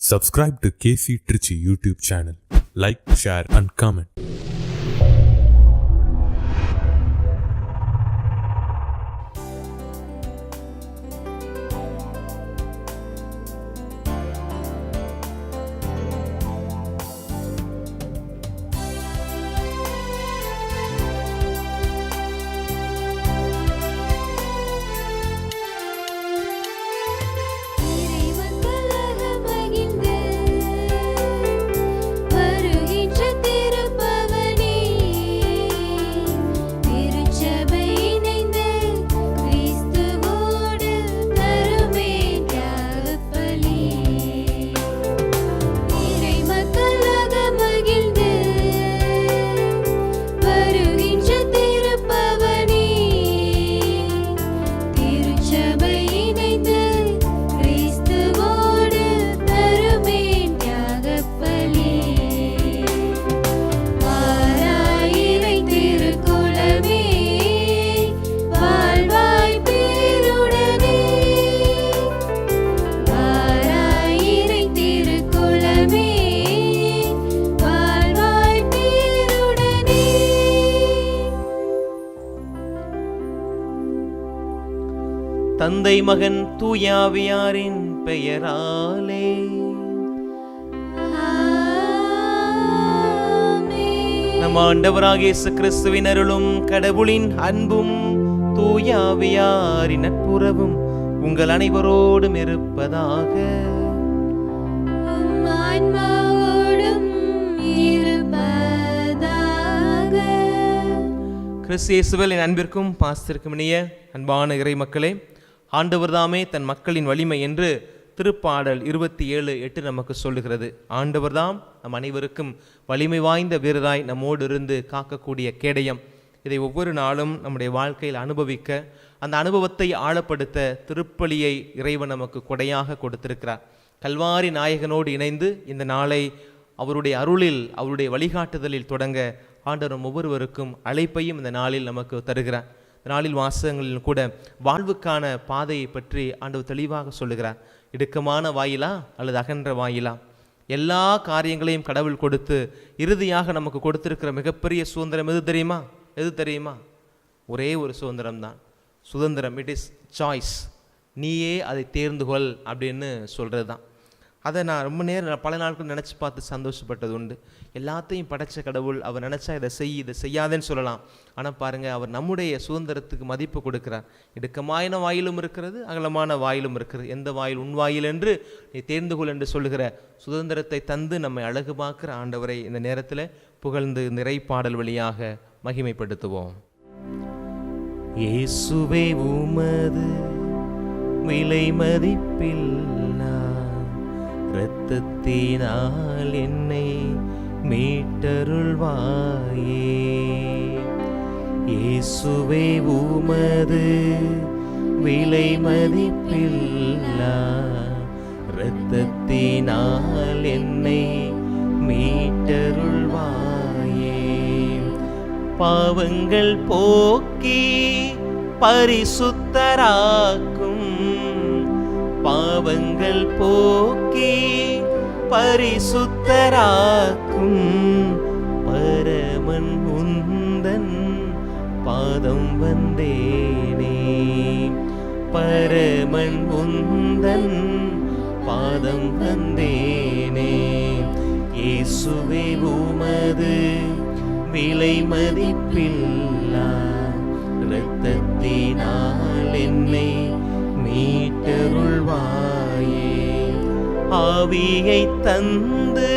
Subscribe to KC Trichy YouTube channel. Like, share and comment. தந்தை மகன் தூயாவியாரின் பெயராலே நம் ஆண்டவராகிய இயேசு கிறிஸ்துவின் அருளும் கடவுளின் அன்பும் தூயாவியாரின் நட்புறவும் உங்கள் அனைவரோடும் இருப்பதாக. கிறிஸ்து இயேசுவில் என் அன்பிற்கும் பாசத்திற்கும் இனிய அன்பான இறை மக்களே, ஆண்டவர் தாமே தன் மக்களின் வலிமை என்று திருப்பாடல் 27:8 நமக்கு சொல்லுகிறது. ஆண்டவர் தாம் நம் அனைவருக்கும் வலிமை வாய்ந்த வீரராய் நம்மோடு இருந்து காக்கக்கூடிய கேடயம். இதை ஒவ்வொரு நாளும் நம்முடைய வாழ்க்கையில் அனுபவிக்க, அந்த அனுபவத்தை ஆழப்படுத்த திருப்பலியை இறைவன் நமக்கு கொடையாக கொடுத்திருக்கிறார். கல்வாரி நாயகனோடு இணைந்து இந்த நாளை அவருடைய அருளில், அவருடைய வழிகாட்டுதலில் தொடங்க ஆண்டவர் ஒவ்வொருவருக்கும் அழைப்பையும் இந்த நாளில் நமக்கு தருகிறார். நாளில் வாசகங்களில் கூட வாழ்வுக்கான பாதையை பற்றி ஆண்டவர் தெளிவாக சொல்லுகிறார். இடுக்கமான வாயிலா அல்லது அகன்ற வாயிலா? எல்லா காரியங்களையும் கடவுள் கொடுத்து இறுதியாக நமக்கு கொடுத்திருக்கிற மிகப்பெரிய சுதந்திரம் எது தெரியுமா? ஒரே ஒரு சுதந்திரம் தான். சுதந்திரம், இட் இஸ் சாய்ஸ். நீயே அதை தேர்ந்து கொள் அப்படின்னு சொல்கிறது தான். அதை நான் ரொம்ப நேரம் பல நாட்கள் நினச்சி பார்த்து சந்தோஷப்பட்டது உண்டு. எல்லாத்தையும் படைச்ச கடவுள் அவர் நினச்சா இதை செய்யாதேன்னு சொல்லலாம். ஆனால் பாருங்கள், அவர் நம்முடைய சுதந்திரத்துக்கு மதிப்பு கொடுக்கிறார். இடுக்கமான வாயிலும் இருக்கிறது, அகலமான வாயிலும் இருக்கிறது. எந்த வாயில் உன் வாயில் என்று நீ தேர்ந்து கொள் என்று சொல்லுகிற சுதந்திரத்தை தந்து நம்மை அழகு பார்க்கிற ஆண்டவரை இந்த நேரத்தில் புகழ்ந்து நிறை பாடல் வழியாக மகிமைப்படுத்துவோம். இயேசுவே உமது விலை மதிப்பில்லா இரத்தத்தினால் என்னை மீட்டருள்வாயே. இயேசுவே உமது விலை மதிப்பில்லா இரத்தத்தினால் என்னை மீட்டருள்வாயே. பாவங்கள் போக்கி பரிசுத்தராக்கும், பாவங்கள் போக்கி பரிசுத்தராக்கும் பரமன் உந்தன் பாதம் வந்தேனே. பரமன் உந்தன் பாதம் வந்தேனே. இயேசுவே உமது விலை மதிப்பில்லா இரத்தத்தினால் என்னை மீட்டருள்வாயே. ஆவியை தந்து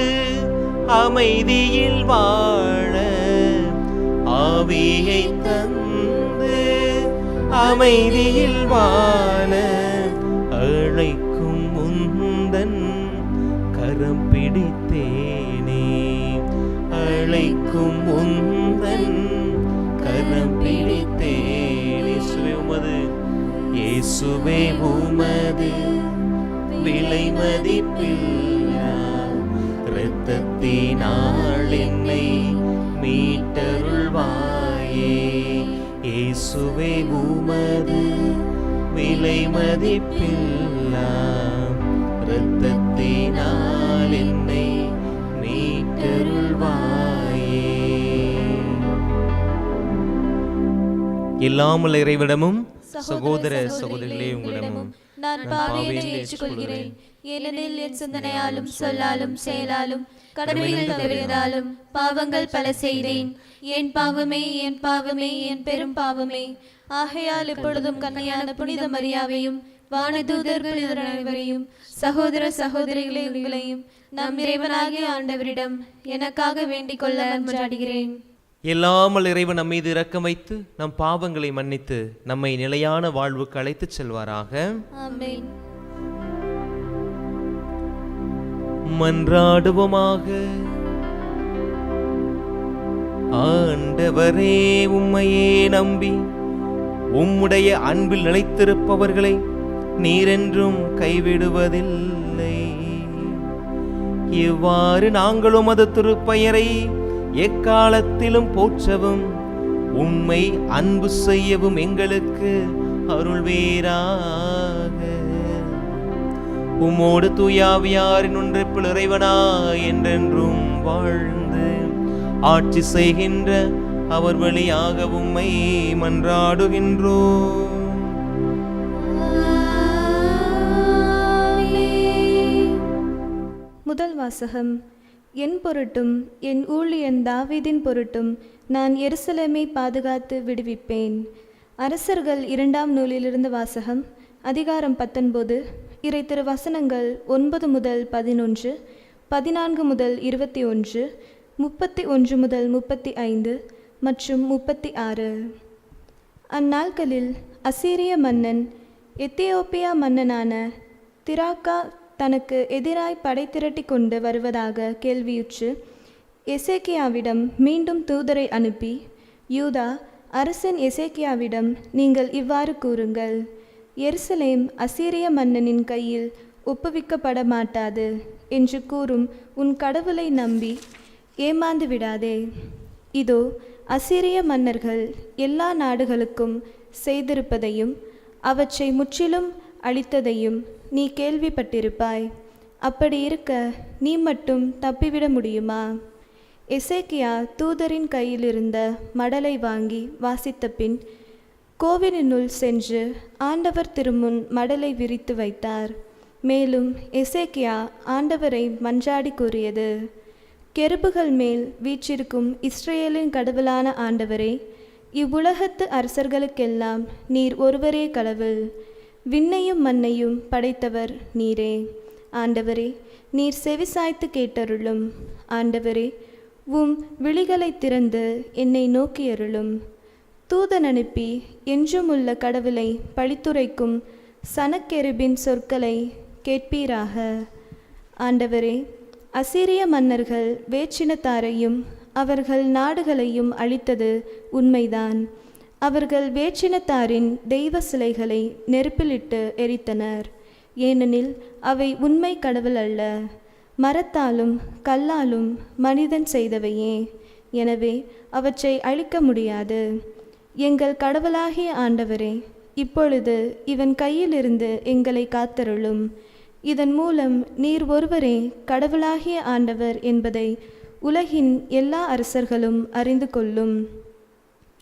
அமைதியில் வாழ, ஆவியை தந்து அமைதியில் வாழ அழைக்கும் உந்தன் கரம் பிடித்தேனே. அழைக்கும் உந்தன் கரம் பிடித்தேனே. இயேசுவே உமது விலை மதிப்பில்லா இரத்தத்தினால் என்னை மீட்டருள்வாயே. இயேசுவே உமது விலை மதிப்பில்லா இரத்தத்தினால் எல்லாமுள்ள இறைவிடமும் சகோதர சகோதரிகளே உங்களிடமும் நான் பாவியை ஏற்றுக்கொள்கிறேன். ஏனெனில் என் சிந்தனையாலும் சொல்லாலும் செயலாலும் கடமைகள் தவறியதாலும் பாவங்கள் பல செய்தேன். என் பாவமே, என் பாவமே, என் பெரும் பாவமே. ஆகையால் இப்பொழுதும் கன்னியான புனித மரியாவையும் வானதூதர் புனிதர் அனைவரையும் சகோதர சகோதரிகளே உங்களையும் நம் இறைவனாகிய ஆண்டவரிடம் எனக்காக வேண்டிக் கொள்ள மன்றாடுகிறேன். எல்லாமல் இறைவன் நம் மீது இரக்கம் வைத்து நம் பாவங்களை மன்னித்து நம்மை நிலையான வாழ்வுக்கு அழைத்துச் செல்வாராக. ஆமென். மன்றாடுவோமாக. ஆண்டவரே, உம்மையே நம்பி உம்முடைய அன்பில் நிலைத்திருப்பவர்களை நீரென்றும் கைவிடுவதில்லை. இவ்வாறு நாங்களும் அது திருப்பெயரை எக்காலத்திலும் போற்றவும் உண்மை அன்பு செய்யவும் எங்களுக்கு அருள்வீராக. உம்மோடு தூயாவியாரின் ஒன்றிப்பில் இறைவனாய் என்றென்றும் வாழ்ந்து ஆட்சி செய்கின்ற அவர் வழியாக உம்மை மன்றாடுகின்றோம். முதல் வாசகம். என் பொருட்டும் என் ஊழியன் தாவீதின் பொருட்டும் நான் எருசலேமை பாதுகாத்து விடுவிப்பேன். அரசர்கள் 2ஆம் நூலிலிருந்து வாசகம். அதிகாரம் 19, இறை திருவசனங்கள் 9 முதல் 11, 14 முதல் 21, 31 முதல் 35 மற்றும் 36. அந்நாட்களில் அசீரிய மன்னன் எத்தியோப்பியா மன்னனான திராக்கா தனக்கு எதிராய் படை திரட்டி கொண்டு வருவதாக கேள்வியுற்று எசேக்கியாவிடம் மீண்டும் தூதரை அனுப்பி, யூதா அரசன் எசேக்கியாவிடம் நீங்கள் இவ்வாறு கூறுங்கள், எருசலேம் அசீரிய மன்னனின் கையில் ஒப்புவிக்கப்பட மாட்டாது என்று கூறும் உன் கடவுளை நம்பி ஏமாந்து விடாதே. இதோ அசீரிய மன்னர்கள் எல்லா நாடுகளுக்கும் செய்திருப்பதையும் அவற்றை முற்றிலும் அழித்ததையும் நீ கேள்விப்பட்டிருப்பாய். அப்படி இருக்க நீ மட்டும் தப்பிவிட முடியுமா? எசேக்கியா தூதரின் கையிலிருந்த மடலை வாங்கி வாசித்த பின் கோவிலினுள் சென்று ஆண்டவர் திருமுன் மடலை விரித்து வைத்தார். மேலும் எசேக்கியா ஆண்டவரை மன்றாடி கூறியது, கெருபுகள் மேல் வீற்றிருக்கும் இஸ்ரேலின் கடவுளான ஆண்டவரே, இவ்வுலகத்து அரசர்களுக்கெல்லாம் நீர் ஒருவரே கடவுள். விண்ணையும் மண்ணையும் படைத்தவர் நீரே. ஆண்டவரே, நீர் செவிசாய்த்து கேட்டருளும். ஆண்டவரே, உம் விழிகளை திறந்து என்னை நோக்கியருளும். தூதன் அனுப்பி என்றும் உள்ள கடவுளை பழித்துரைக்கும் சனக்கெருபின் சொற்களை கேட்பீராக. ஆண்டவரே, அசீரிய மன்னர்கள் வேற்றினத்தாரையும் அவர்கள் நாடுகளையும் அழித்தது உண்மைதான். அவர்கள் வேற்றினத்தாரின் தெய்வ சிலைகளை நெருப்பிலிட்டு எரித்தனர். ஏனெனில் அவை உண்மை கடவுள் அல்ல, மரத்தாலும் கல்லாலும் மனிதன் செய்தவையே. எனவே அவற்றை அழிக்க முடியாது. எங்கள் கடவுளாகிய ஆண்டவரே, இப்பொழுது இவன் கையிலிருந்து எங்களை காத்தருளும். இதன் மூலம் நீர் ஒருவரே கடவுளாகிய ஆண்டவர் என்பதை உலகின் எல்லா அரசர்களும் அறிந்து கொள்ளும்.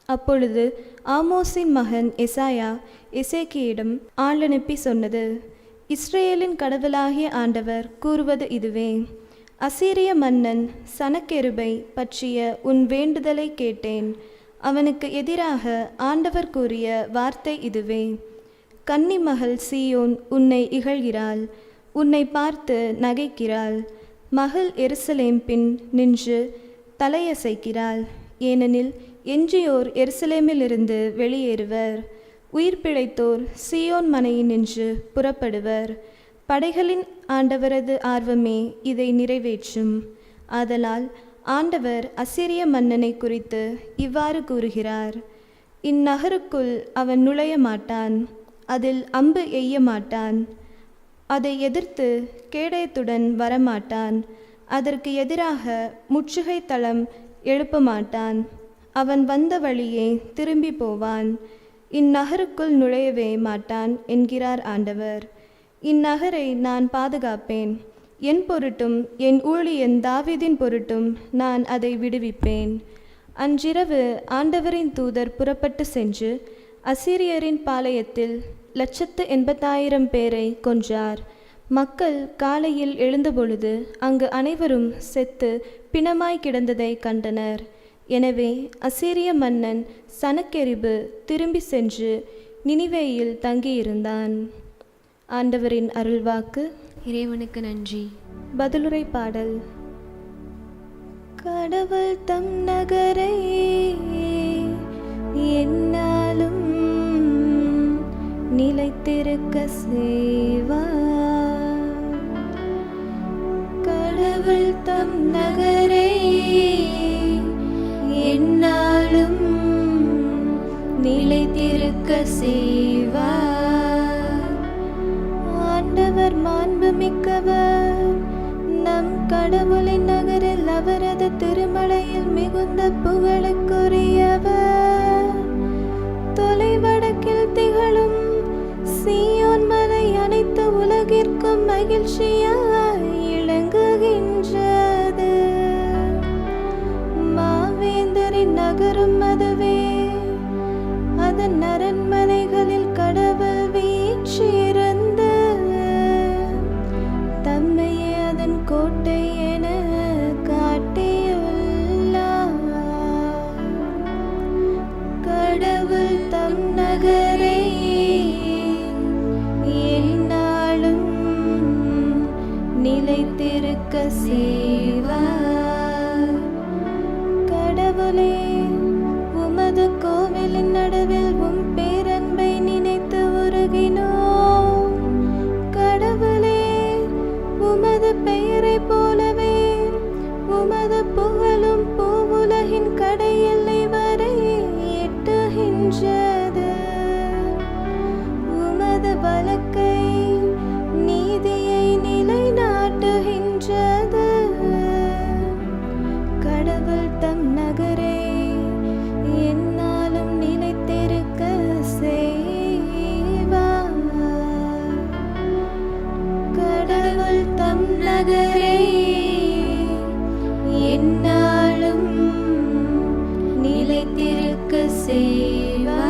அப்பொழுது ஆமோஸின் மகன் எசாயா எசேக்கியிடம் ஆள் அனுப்பி சொன்னது, இஸ்ரேலின் கடவுளாகிய ஆண்டவர் கூறுவது இதுவே, அசீரிய மன்னன் சனக்கெருபை பற்றிய உன் வேண்டுதலை கேட்டேன். அவனுக்கு எதிராக ஆண்டவர் கூறிய வார்த்தை இதுவே, கன்னி மகள் சீயோன் உன்னை இகழ்கிறாள், உன்னை பார்த்து நகைக்கிறாள். மகள் எருசலேம் பின் நின்று தலையசைக்கிறாள். ஏனெனில் எஞ்சியோர் எருசலேமிலிருந்து வெளியேறுவர். உயிர் பிழைத்தோர் சீயோன் மனையினின்று புறப்படுவர். படைகளின் ஆண்டவரது ஆர்வமே இதை நிறைவேற்றும். ஆதலால் ஆண்டவர் அசீரிய மன்னனை குறித்து இவ்வாறு கூறுகிறார், இந்நகருக்குள் அவன் நுழைய மாட்டான், அதில் அம்பு எய்ய மாட்டான், அதை எதிர்த்து கேடயத்துடன் வரமாட்டான், அதற்கு எதிராக முற்றுகை தளம் எழுப்ப மாட்டான், அவன் வந்த வழியே திரும்பி போவான், இந்நகருக்குள் நுழையவே மாட்டான் என்கிறார் ஆண்டவர். இந்நகரை நான் பாதுகாப்பேன், என் பொருட்டும் என் ஊழியன் தாவீதின் பொருட்டும் நான் அதை விடுவிப்பேன். அன்றிரவு ஆண்டவரின் தூதர் புறப்பட்டு சென்று அசீரியரின் பாளையத்தில் 180,000 பேரை கொன்றார். மக்கள் காலையில் எழுந்தபொழுது அங்கு அனைவரும் செத்து பிணமாய் கிடந்ததை கண்டனர். எனவே அசீரிய மன்னன் சனகெரிபு திரும்பி சென்று நினிவேயில் தங்கியிருந்தான். ஆண்டவரின் அருள்வாக்கு. இறைவனுக்கு நன்றி. பதிலுரை பாடல். கடவுள் தம் நகரை என்னாலும் நிலைத்திருக்க செய்வார். கடவுள் தம் நகரை என்னாலும் நிலைத்திருக்க செய்வார். ஆண்டவர் மாண்புமிக்கவர், நம் கடவுளின் நகரில் அவரது திருமலையில் மிகுந்த புகழுக்குரியவர். தொலைவடக்கில் திகழும் சீயோன் மலை அனைத்து உலகிற்கும் மகிழ்ச்சியாய் இளங்குகின்றது. மாவேந்தரின் நகரும் அதுவே, அதன் அரண்மனைகளில் கடவுள் வீற்றிருந்து தம்மையே அதன் கோட்டை என காட்டியுள்ளார். கடவுள் தம் நகரை எந்நாளும் நிலைத்திருக்க செய்வார். கடவுளே, உமது கோவிலின் நடுவில் உம் பேரன்பை நினைத்து உருகினோம். கடவுளே, உமது பெயரை போலவே உமது புகழும் பூவுலகின் கடையெல்லை வரை எட்டுகின்றது. உமது வலக்கை நீதியை நிலைநாட்டுகின்றது. கடவுள் தம் நகரை எந்நாளும் நிலைத்திருக்க செய்வார். கடவுள் தம் நகரை எந்நாளும் நிலைத்திருக்க செய்வார்.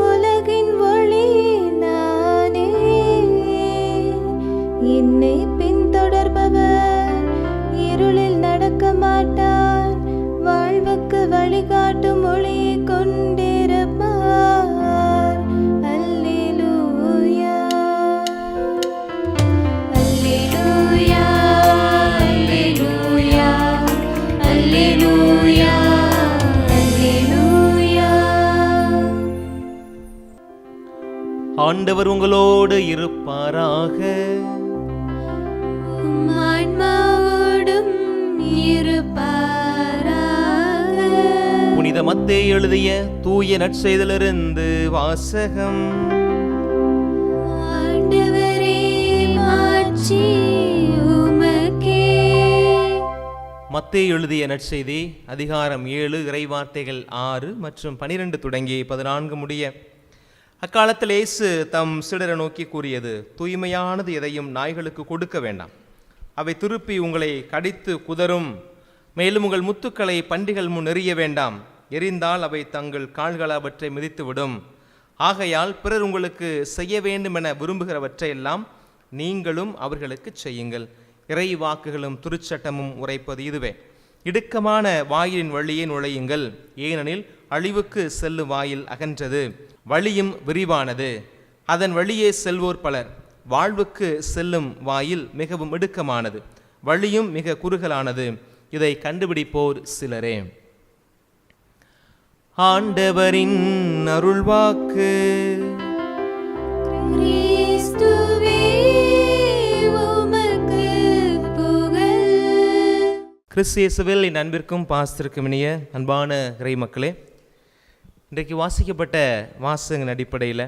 உலகின் ஒளி நானே, என்னை பின்தொடர்பவர் இருளில் நடக்க மாட்டார். வாழ்வுக்கு வழிகாட்டும் ஒளியை கொண்டிருப்பார். அல்லேலூயா, அல்லேலூயா, அல்லேலூயா, அல்லேலூயா, அல்லேலூயா. ஆண்டவர் உங்களோடு இருப்பாராக. உம் ஆன்மாவோடும் இருப்பாராக. புனித மத்தேயு எழுதிய தூய நற்செய்தியிலிருந்து வாசகம். ஆண்டவரே, மாட்சி உமக்கே. மத்தேயு எழுதிய நற்செய்தி அதிகாரம் 7 இறைவார்த்தைகள் 6 மற்றும் 12 தொடங்கி 14 முடிய. அக்காலத்தில் இயேசு தம் சீடரை நோக்கி கூறியது, தூய்மையானது எதையும் நாய்களுக்கு கொடுக்க வேண்டாம். அவை திருப்பி உங்களை கடித்து குதறும். மேலும் உங்கள் முத்துக்களை பண்டிகள் முன் எறிய வேண்டாம். எறிந்தால் அவை தங்கள் கால்கள் அவற்றை மிதித்துவிடும். ஆகையால் பிறர் உங்களுக்கு செய்ய வேண்டும் என விரும்புகிறவற்றையெல்லாம் நீங்களும் அவர்களுக்கு செய்யுங்கள். இறை வாக்குகளும் திருச்சட்டமும் உரைப்பது இதுவே. இடுக்கமான வாயிலின் வழியே நுழையுங்கள், ஏனெனில் அழிவுக்கு செல்லும் வாயில் அகன்றது, வழியும் விரிவானது, அதன் வழியே செல்வோர் பலர். வாழ்வுக்கு செல்லும் வாயில் மிகவும் இடுக்கமானது, வழியும் மிக குறுகலானது, இதை கண்டுபிடிப்போர் சிலரே. ஆண்டவரின் அருள்வாக்கு. கிறிஸ்துவே உமக்கு புகழ். கிறிஸ்து இயேசுவில் என் அன்பிற்கும் பாசத்திற்கும் இனிய அன்பான இறை மக்களே, இன்றைக்கு வாசிக்கப்பட்ட வாசகங்களின் அடிப்படையில்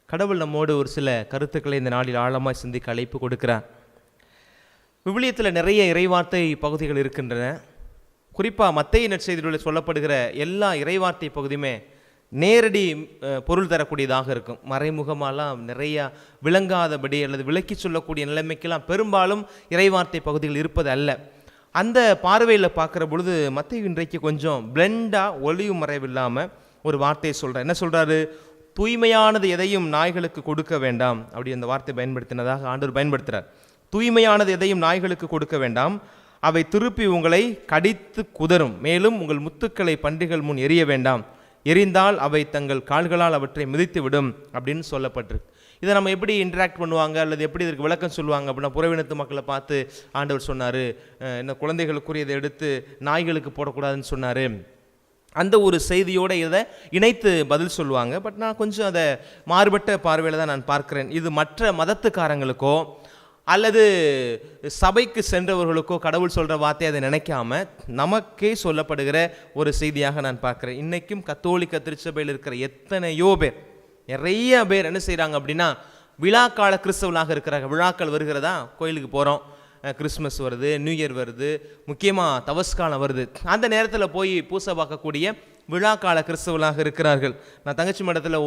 கடவுள் நம்மோடு ஒரு சில கருத்துக்களை இந்த நாளில் ஆழமாய் சிந்திக்க அழைப்பு கொடுக்கிறார். விவிலியத்தில் நிறைய இறைவார்த்தை பகுதிகள் இருக்கின்றன. குறிப்பாக மத்தேயு நற்செய்தியில் சொல்லப்படுகிற எல்லா இறைவார்த்தை பகுதியுமே நேரடி பொருள் தரக்கூடியதாக இருக்கும். மறைமுகமாலாம் நிறையா விளங்காதபடி அல்லது விளக்கி சொல்லக்கூடிய நிலைமைக்கெல்லாம் பெரும்பாலும் இறைவார்த்தை பகுதிகள் இருப்பது அல்ல. அந்த பார்வையில் பார்க்குற பொழுது மத்தேயு இன்றைக்கு கொஞ்சம் பிளெண்டாக ஒளிவு மறைவில்லாமல் ஒரு வார்த்தையை சொல்கிறார். என்ன சொல்கிறாரு? தூய்மையானது எதையும் நாய்களுக்கு கொடுக்க வேண்டாம். அப்படி அந்த வார்த்தை பயன்படுத்தினதாக ஆண்டவர் பயன்படுத்துகிறார். தூய்மையானது எதையும் நாய்களுக்கு கொடுக்க வேண்டாம், அவை திருப்பி உங்களை கடித்து குதறும். மேலும் உங்கள் முத்துக்களை பன்றிகள் முன் எரிய வேண்டாம், எரிந்தால் அவை தங்கள் கால்களால் அவற்றை மிதித்து விடும் அப்படின்னு சொல்லப்பட்டிருக்கு. இதை நம்ம எப்படி இன்ட்ராக்ட் பண்ணுவாங்க அல்லது எப்படி இதற்கு விளக்கம் சொல்லுவாங்க அப்படின்னா, புறவினத்து மக்களை பார்த்து ஆண்டவர் சொன்னார், இந்த குழந்தைகளுக்குரியதை எடுத்து நாய்களுக்கு போடக்கூடாதுன்னு சொன்னார். அந்த ஒரு செய்தியோடு இதை இணைத்து பதில் சொல்லுவாங்க. பட் நான் கொஞ்சம் அதை மாறுபட்ட பார்வையில் தான் நான் பார்க்குறேன். இது மற்ற மதத்துக்காரங்களுக்கோ அல்லது சபைக்கு சென்றவர்களுக்கோ கடவுள் சொல்கிற வார்த்தையை அதை நினைக்காம நமக்கே சொல்லப்படுகிற ஒரு செய்தியாக நான் பார்க்குறேன். இன்றைக்கும் கத்தோலிக்க திருச்சபையில் இருக்கிற எத்தனையோ பேர், நிறைய பேர் என்ன செய்கிறாங்க அப்படின்னா, விழாக்கால கிறிஸ்தவர்களாக இருக்கிறாங்க. விழாக்கள் வருகிறதா, கோயிலுக்கு போகிறோம், கிறிஸ்மஸ் வருது, நியூ இயர் வருது, முக்கியமாக தவஸ்காலம் வருது, அந்த நேரத்தில் போய் பூசை பார்க்கக்கூடிய விழாக்கால கிறிஸ்தவர்களாக இருக்கிறார்கள். நான் தங்கச்சி மடத்தில்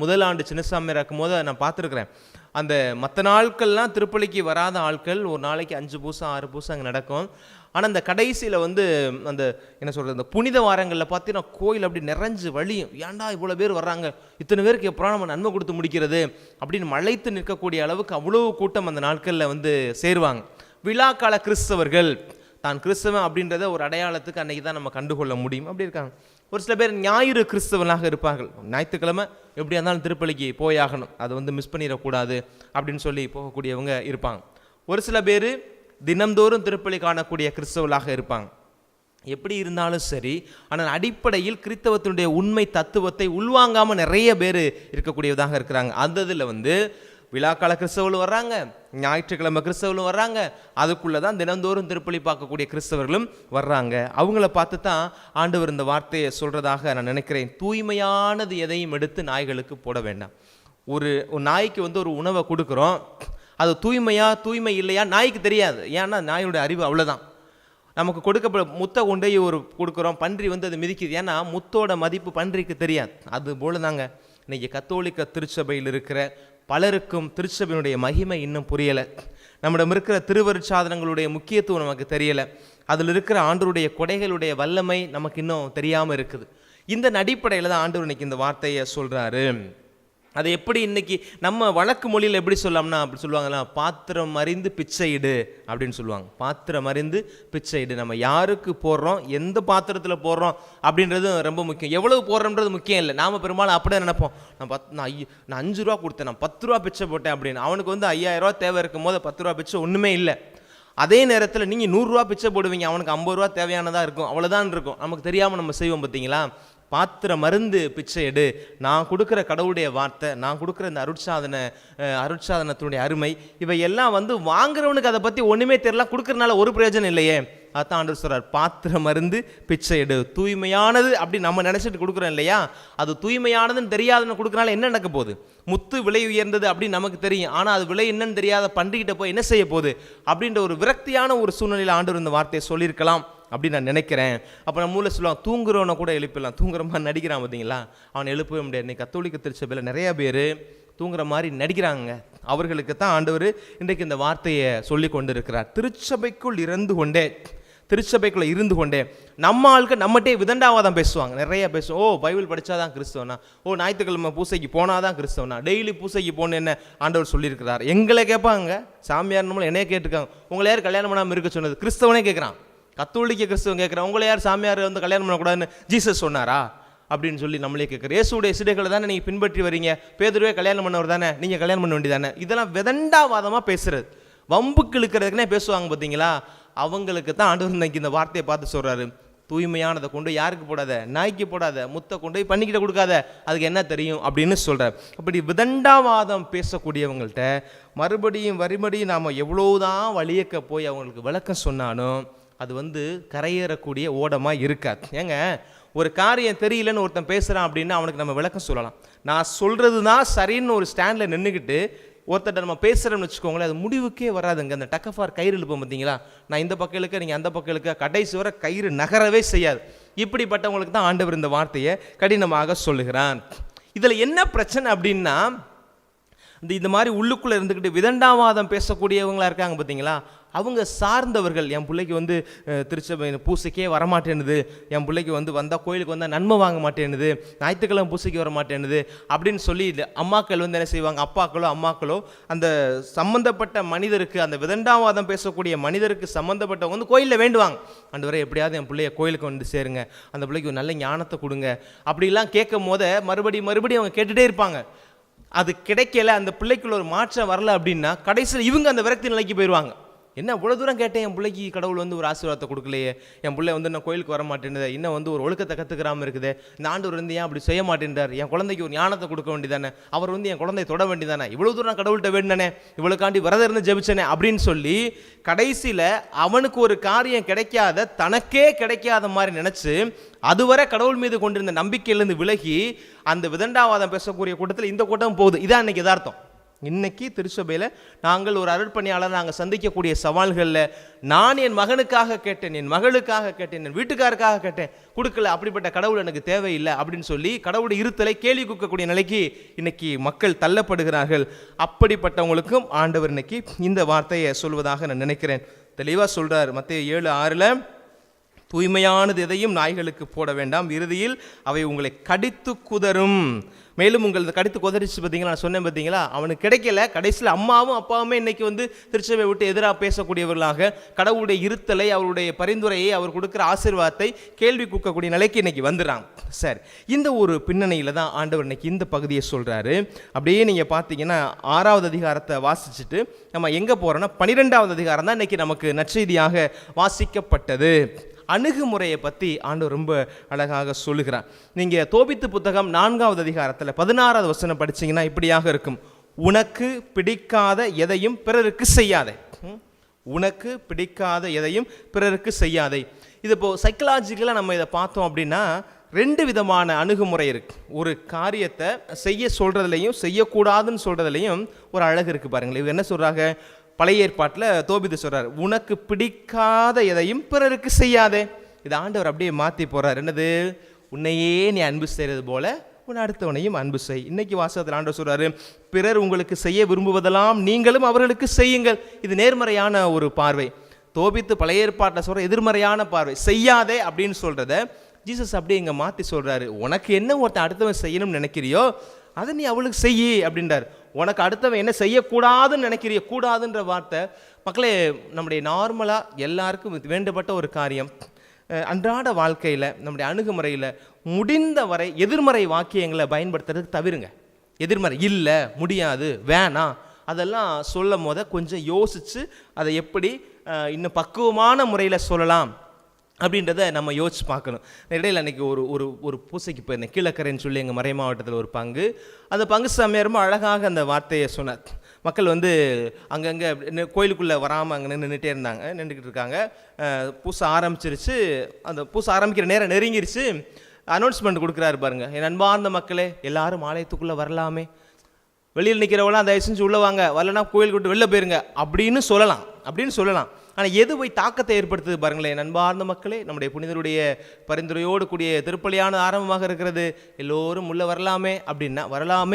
முதல் ஆண்டு சின்னசாமியார் இருக்கும்போது நான் பார்த்துருக்குறேன். அந்த மற்ற நாட்கள்லாம் திருப்பலிக்கு வராத ஆட்கள் ஒரு நாளைக்கு 5 பூசை 6 பூசை அங்கே நடக்கும். ஆனால் அந்த கடைசியில் அந்த என்ன சொல்கிறது, அந்த புனித வாரங்களில் பார்த்தீங்கன்னா கோயில் அப்படி நிறைஞ்சு வழியும், ஏன்டா இவ்வளோ பேர் வர்றாங்க, இத்தனை பேருக்கு எப்போ நம்ம நன்மை கொடுத்து முடிக்கிறது அப்படின்னு மலைத்து நிற்கக்கூடிய அளவுக்கு அவ்வளோ கூட்டம் அந்த நாட்களில் சேருவாங்க. விழாக்கால கிறிஸ்தவர்கள் தான் கிறிஸ்தவன் அப்படின்றத ஒரு அடையாளத்துக்கு அன்றைக்கி தான் நம்ம கண்டுகொள்ள முடியும். அப்படி இருக்காங்க. ஒரு சில பேர் ஞாயிறு கிறிஸ்தவனாக இருப்பார்கள். ஞாயிற்றுக்கிழமை எப்படியா இருந்தாலும் திருப்பலிக்கு போயாகணும், அதை மிஸ் பண்ணிடக்கூடாது அப்படின்னு சொல்லி போகக்கூடியவங்க இருப்பாங்க. ஒரு சில பேர் தினம்தோறும் திருப்பலி காணக்கூடிய கிறிஸ்தவர்களாக இருப்பாங்க. எப்படி இருந்தாலும் சரி, ஆனால் அடிப்படையில் கிறிஸ்தவத்தினுடைய உண்மை தத்துவத்தை உள்வாங்காமல் நிறைய பேர் இருக்கக்கூடியதாக இருக்கிறாங்க. அந்த இதில் விழாக்கால கிறிஸ்தவர்களும் வர்றாங்க, ஞாயிற்றுக்கிழமை கிறிஸ்தவர்களும் வர்றாங்க, அதுக்குள்ளே தான் தினந்தோறும் திருப்பலி பார்க்கக்கூடிய கிறிஸ்தவர்களும் வர்றாங்க. அவங்கள பார்த்து தான் ஆண்டவர் இந்த வார்த்தையை சொல்கிறதாக நான் நினைக்கிறேன். தூய்மையானது எதையும் எடுத்து நாய்களுக்கு போட வேண்டாம். ஒரு நாய்க்கு ஒரு உணவை கொடுக்குறோம், அது தூய்மை இல்லையா நாய்க்கு தெரியாது. ஏன்னா நாயோட அறிவு அவ்வளோதான். நமக்கு கொடுக்கப்பட முத்தை கொண்டு கொடுக்குறோம், பன்றி அது மிதிக்குது, ஏன்னா முத்தோட மதிப்பு பன்றிக்கு தெரியாது. அது போல தாங்க இன்றைக்கி கத்தோலிக்க திருச்சபையில் இருக்கிற பலருக்கும் திருச்சபையினுடைய மகிமை இன்னும் புரியலை. நம்மிடம் இருக்கிற திருவருட்சாதனங்களுடைய முக்கியத்துவம் நமக்கு தெரியலை. அதில் இருக்கிற ஆண்டவருடைய கொடைகளுடைய வல்லமை நமக்கு இன்னும் தெரியாமல் இருக்குது. இந்த அடிப்படையில் தான் ஆண்டவர் இன்னைக்கு இந்த வார்த்தையை சொல்கிறாரு. அதை எப்படி இன்னைக்கு நம்ம வழக்கு மொழியில் எப்படி சொல்லலாம்னா, அப்படி சொல்லுவாங்களா, பாத்திரம் அறிந்து பிச்சையிடு அப்படின்னு சொல்லுவாங்க. பாத்திரம் அறிந்து பிச்சையிடு. நம்ம யாருக்கு போடுறோம், எந்த பாத்திரத்தில் போடுறோம் அப்படின்றது ரொம்ப முக்கியம். எவ்வளவு போடுறோன்றது முக்கியம் இல்லை. நாம் பெரும்பாலும் அப்படியே நினைப்போம், நான் 5 ரூபா கொடுத்தேன், நான் 10 ரூபா பிச்சை போட்டேன் அப்படின்னு. அவனுக்கு 5000 ரூபா தேவை இருக்கும் போது 10 ரூபா பிச்சை ஒன்றுமே இல்லை. அதே நேரத்தில் நீங்கள் 100 ரூபா பிச்சை போடுவீங்க, அவனுக்கு 50 ரூபா தேவையானதாக இருக்கும், அவ்வளோதான் இருக்கும். நமக்கு தெரியாமல் நம்ம செய்வோம். பார்த்தீங்களா? பாத்திரம் மருந்து பிச்சை எடு. நான் கொடுக்குற கடவுளுடைய வார்த்தை, நான் கொடுக்குற இந்த அருட்சாதனத்தினுடைய அருமை, இவையெல்லாம் வாங்குறவனுக்கு அதை பற்றி ஒன்றுமே தெரியல, கொடுக்குறதுனால ஒரு பிரயோஜனம் இல்லையே. அதான் ஆண்டவர் சொல்றார், பாத்திரம் மருந்து பிச்சை எடு. தூய்மையானது அப்படி நம்ம நினச்சிட்டு கொடுக்குறோம் இல்லையா, அது தூய்மையானதுன்னு தெரியாதுன்னு கொடுக்குறனால என்ன நடக்க போகுது? முத்து விலை உயர்ந்தது அப்படின்னு நமக்கு தெரியும், ஆனால் அது விலை என்னன்னு தெரியாத பன்றிக்கிட்ட போய் என்ன செய்ய போகுது அப்படின்ற ஒரு விரக்தியான ஒரு சூழ்நிலையில் ஆண்டவர் இந்த வார்த்தையை சொல்லியிருக்கலாம் அப்படின்னு நான் நினைக்கிறேன். அப்போ நம்ம மூலம் சொல்லுவாங்க, தூங்குறவனை கூட எழுப்பிடலாம். தூங்குற மாதிரி நடிக்கிறான் பார்த்தீங்களா, அவனை எழுப்பவே முடியாது. இன்னைக்கு கத்தோலிக்க திருச்சபையில் நிறைய பேர் தூங்குற மாதிரி நடிக்கிறாங்க. அவர்களுக்கு தான் ஆண்டவர் இன்றைக்கு இந்த வார்த்தையை சொல்லி கொண்டு இருக்கிறார். திருச்சபைக்குள்ளே இருந்து கொண்டே நம்ம ஆளுக்கு நம்மகிட்டே விதண்டாவாதான் பேசுவாங்க. நிறைய பேசுவோம், ஓ பைபிள் படித்தாதான் கிறிஸ்தவனா, ஓ ஞாயிற்றுக்கிழமை பூசைக்கு போனாதான் கிறிஸ்தவனா, டெய்லி பூசைக்கு போன என்ன ஆண்டவர் சொல்லியிருக்கிறார். எங்களை கேட்பாங்க, சாமியார் நம்மளை என்னையே கேட்டுருக்காங்க, உங்களை யார் கல்யாணம் பண்ணாமல் இருக்க சொன்னது? கிறிஸ்தவனே கேட்குறான், கத்தோலிக்க கிறிஸ்தவன் கேட்குறான், உங்களை யார் சாமியார் கல்யாணம் பண்ணக்கூடாதுன்னு ஜீசஸ் சொன்னாரா? அப்படின்னு சொல்லி நம்மளே கேட்குறோம். இயேசுடைய சீடர்களை தானே நீங்கள் பின்பற்றி வரீங்க, பேதுருவே கல்யாணம் பண்ணவர் தானே, நீங்கள் கல்யாணம் பண்ண வேண்டியதானே. இதெல்லாம் விதண்டாவாதமாக பேசுறது, வம்புக்கு இழுக்கிறதுக்குனே பேசுவாங்க பார்த்தீங்களா. அவங்களுக்கு தான் ஆண்டவர் இன்னைக்கு இந்த வார்த்தையை பார்த்து சொல்கிறாரு, தூய்மையானதை கொண்டு யாருக்கு போடாத, நாய்க்கு போடாத, முத்தை கொண்டு போய் பண்ணிக்கிட்ட கொடுக்காத, அதுக்கு என்ன தெரியும் அப்படின்னு சொல்கிறார். அப்படி விதண்டாவாதம் பேசக்கூடியவங்கள்ட்ட மறுபடியும் நாம் எவ்வளோதான் வழியக்க போய் அவங்களுக்கு விளக்கம் சொன்னாலும் அது கரையேறக்கூடிய ஓடமாக இருக்காது. ஏங்க, ஒரு காரியம் தெரியலன்னு ஒருத்தன் பேசுகிறான் அப்படின்னா அவனுக்கு நம்ம விளக்கம் சொல்லலாம். நான் சொல்கிறது தான் சரின்னு ஒரு ஸ்டாண்டில் நின்றுக்கிட்டு ஒருத்தட்ட நம்ம பேசுகிறோம்னு வச்சுக்கோங்களேன், அது முடிவுக்கே வராதுங்க. அந்த டக்கஃபார் கயிறு இழுப்போம் பார்த்தீங்களா, நான் இந்த பக்கம் இழுக்க நீங்கள் அந்த பக்கம் இழுக்க, கடைசி வரை கயிறு நகரவே செய்யாது. இப்படிப்பட்டவங்களுக்கு தான் ஆண்டவர் இந்த வார்த்தையை கடினமாக சொல்லுகிறான். இதில் என்ன பிரச்சனை அப்படின்னா, இந்த மாதிரி உள்ளுக்குள்ளே இருந்துக்கிட்டு விதண்டாவாதம் பேசக்கூடியவங்களாக இருக்காங்க பார்த்தீங்களா, அவங்க சார்ந்தவர்கள். என் பிள்ளைக்கு திருச்சபை பூசைக்கே வரமாட்டேனுது, என் பிள்ளைக்கு வந்தால் கோயிலுக்கு வந்தால் நன்மை வாங்க மாட்டேனுது, ஞாயிற்றுக்கிழமை பூசைக்கு வர மாட்டேனுது அப்படின்னு சொல்லி அம்மாக்கள் என்ன செய்வாங்க, அப்பாக்களோ அம்மாக்களோ அந்த சம்மந்தப்பட்ட மனிதருக்கு, அந்த விதண்டாவாதம் பேசக்கூடிய மனிதருக்கு சம்மந்தப்பட்டவங்க கோயிலில் வேண்டுவாங்க, ஆண்டவரே எப்படியாவது என் பிள்ளைய கோயிலுக்கு சேருங்க, அந்த பிள்ளைக்கு ஒரு நல்ல ஞானத்தை கொடுங்க அப்படிலாம் கேட்கும் போது மறுபடியும் அவங்க கேட்டுகிட்டே இருப்பாங்க. அது கிடைக்கல, அந்த பிள்ளைக்குள்ள ஒரு மாற்றம் வரல அப்படின்னா கடைசியில் இவங்க அந்த விரக்தி நிலைக்கு போயிடுவாங்க. என்ன இவ்வளோ தூரம் கேட்டேன், என் பிள்ளைக்கு கடவுள் ஒரு ஆசீர்வாதத்தை கொடுக்கலையே, என் பிள்ளை நான் கோயிலுக்கு வர மாட்டேன்னுது, இன்னும் ஒரு ஒழுக்கத்தை கற்றுக்கிறாமல் இருக்குது, இந்த ஆண்டவர் ஏன் அப்படி செய்ய மாட்டேன்றார், என் குழந்தைக்கு ஒரு ஞானத்தை கொடுக்க வேண்டியதானே, அவர் என் குழந்தையை தொட வேண்டியதானே, இவ்வளோ தூரம் நான் கடவுள்கிட்ட வேண்டினே, இவ்வளோக்காண்டி விரதம் இருந்து ஜெபிச்சனே அப்படின்னு சொல்லி கடைசியில் அவனுக்கு ஒரு காரியம் கிடைக்காத, தனக்கே கிடைக்காத மாதிரி நினச்சி அதுவரை கடவுள் மீது கொண்டிருந்த நம்பிக்கையிலேருந்து விலகி அந்த விதண்டாவாதம் பேசக்கூடிய கூட்டத்தில் இந்த கூட்டம் போகுது. இதான் இன்னைக்கு யதார்த்தம். இன்னைக்கு திருச்சபையில் நாங்கள் ஒரு அருட்பணியாளர் நாங்கள் சந்திக்கக்கூடிய சவால்களில், நான் என் மகனுக்காக கேட்டேன், என் மகளுக்காக கேட்டேன், என் வீட்டுக்காருக்காக கேட்டேன், கொடுக்கல, அப்படிப்பட்ட கடவுள் எனக்கு தேவையில்லை அப்படின்னு சொல்லி கடவுளுடைய இருத்தலை கேள்வி கூக்கக்கூடிய நிலைக்கு இன்னைக்கு மக்கள் தள்ளப்படுகிறார்கள். அப்படிப்பட்டவங்களுக்கும் ஆண்டவர் இன்னைக்கு இந்த வார்த்தையை சொல்வதாக நான் நினைக்கிறேன். தெளிவாக சொல்கிறார் மத்தேயு 7:6, தூய்மையானது எதையும் நாய்களுக்கு போட வேண்டாம், இறுதியில் அவை உங்களை கடித்து குதறும், மேலும் உங்களை கடித்து குதறிச்சு பார்த்தீங்களா, நான் சொன்னேன் பார்த்தீங்களா, அவனுக்கு கிடைக்கல, கடைசியில் அம்மாவும் அப்பாவுமே இன்னைக்கு திருச்சபை விட்டு எதிராக பேசக்கூடியவர்களாக கடவுளுடைய இருத்தலை, அவருடைய பரிந்துரையை, அவர் கொடுக்குற ஆசீர்வாதத்தை கேள்வி கூக்கக்கூடிய நிலைக்கு இன்னைக்கு வந்துடுறாங்க. சரி, இந்த ஒரு பின்னணியில் தான் ஆண்டவர் இன்னைக்கு இந்த பகுதியை சொல்கிறாரு. அப்படியே நீங்கள் பார்த்தீங்கன்னா 6வது அதிகாரத்தை வாசிச்சுட்டு நம்ம எங்கே போகிறோன்னா 12வது அதிகாரம் தான் இன்னைக்கு நமக்கு நற்செய்தியாக வாசிக்கப்பட்டது. அணுகுமுறையை பற்றி ஆண்டவர் ரொம்ப அழகாக சொல்லுகிறார். நீங்கள் தோபித்து புத்தகம் 4வது அதிகாரத்தில் 16வது வசனம் படித்தீங்கன்னா இப்படியாக இருக்கும், உனக்கு பிடிக்காத எதையும் பிறருக்கு செய்யாதே. உனக்கு பிடிக்காத எதையும் பிறருக்கு செய்யாதே. இது இப்போது சைக்கலாஜிக்கலாக நம்ம இதை பார்த்தோம் அப்படின்னா 2 விதமான அணுகுமுறை இருக்குது. ஒரு காரியத்தை செய்ய சொல்கிறதுலையும் செய்யக்கூடாதுன்னு சொல்கிறதுலையும் ஒரு அழகு இருக்குது பாருங்களேன். இது என்ன சொல்கிறாங்க, பழைய ஏற்பாட்டில் தோபித்து சொல்கிறார், உனக்கு பிடிக்காத எதையும் பிறருக்கு செய்யாதே. இது ஆண்டவர் அப்படியே மாற்றி போகிறார். என்னது, உன்னையே நீ அன்பு செய்கிறது போல உன் அடுத்தவனையும் அன்பு செய். இன்னைக்கு வாசகத்தில் ஆண்டவர் சொல்கிறாரு, பிறர் உங்களுக்கு செய்ய விரும்புவதெல்லாம் நீங்களும் அவர்களுக்கு செய்யுங்கள். இது நேர்மறையான ஒரு பார்வை. தோபித்து பழைய ஏற்பாட்டில் சொல்கிற எதிர்மறையான பார்வை, செய்யாதே அப்படின்னு சொல்கிறத ஜீசஸ் அப்படியே இங்கே மாற்றி சொல்கிறாரு. உனக்கு என்ன ஒருத்தன் அடுத்தவன் செய்யணும்னு நினைக்கிறியோ அதை நீ அவளுக்கு செய்யி அப்படின்றார். உனக்கு அடுத்தவன் என்ன செய்யக்கூடாதுன்னு நினைக்கிறிய, கூடாதுன்ற வார்த்தை மக்களே நம்முடைய நார்மலாக எல்லாருக்கும் வேண்டப்பட்ட ஒரு காரியம். அன்றாட வாழ்க்கையில் நம்முடைய அணுகுமுறையில் முடிந்த வரை எதிர்மறை வாக்கியங்களை பயன்படுத்துறதுக்கு தவிருங்க. எதிர்மறை இல்லை, முடியாது, வேணாம், அதெல்லாம் சொல்லும் போத கொஞ்சம் யோசித்து அதை எப்படி இன்னும் பக்குவமான முறையில் சொல்லலாம் அப்படின்றத நம்ம யோசிச்சு பார்க்கணும். இடையில் அன்றைக்கி ஒரு பூசைக்கு போயிருந்தேன், கீழக்கரைன்னு சொல்லி எங்கள் மறை மாவட்டத்தில் ஒரு பங்கு. அந்த பங்கு சாமியார் ரொம்ப அழகாக அந்த வார்த்தையை சொன்னார். மக்கள் அங்கங்கே கோயிலுக்குள்ளே வராமல் அங்கே நின்றுக்கிட்டு இருக்காங்க. பூசை ஆரம்பிச்சிருச்சு. அந்த பூசை ஆரம்பிக்கிற நேரம் நெருங்கிருச்சு. அனௌன்ஸ்மெண்ட் கொடுக்குறாரு பாருங்க, என் அன்பார்ந்த மக்களே எல்லாரும் ஆலயத்துக்குள்ளே வரலாமே, வெளியில் நிற்கிறவங்களாம் தயவு செஞ்சு உள்ளே வாங்க, வரலன்னா கோயிலுக்கு விட்டு வெளில போயிருங்க அப்படின்னு சொல்லலாம். ஆனால் எது போய் தாக்கத்தை ஏற்படுத்துது பாருங்களேன். அன்பார்ந்த மக்களே, நம்முடைய புனிதருடைய பரிந்துரையோடு கூடிய திருப்பலியான ஆரம்பமாக இருக்கிறது, எல்லோரும் உள்ளே வரலாமே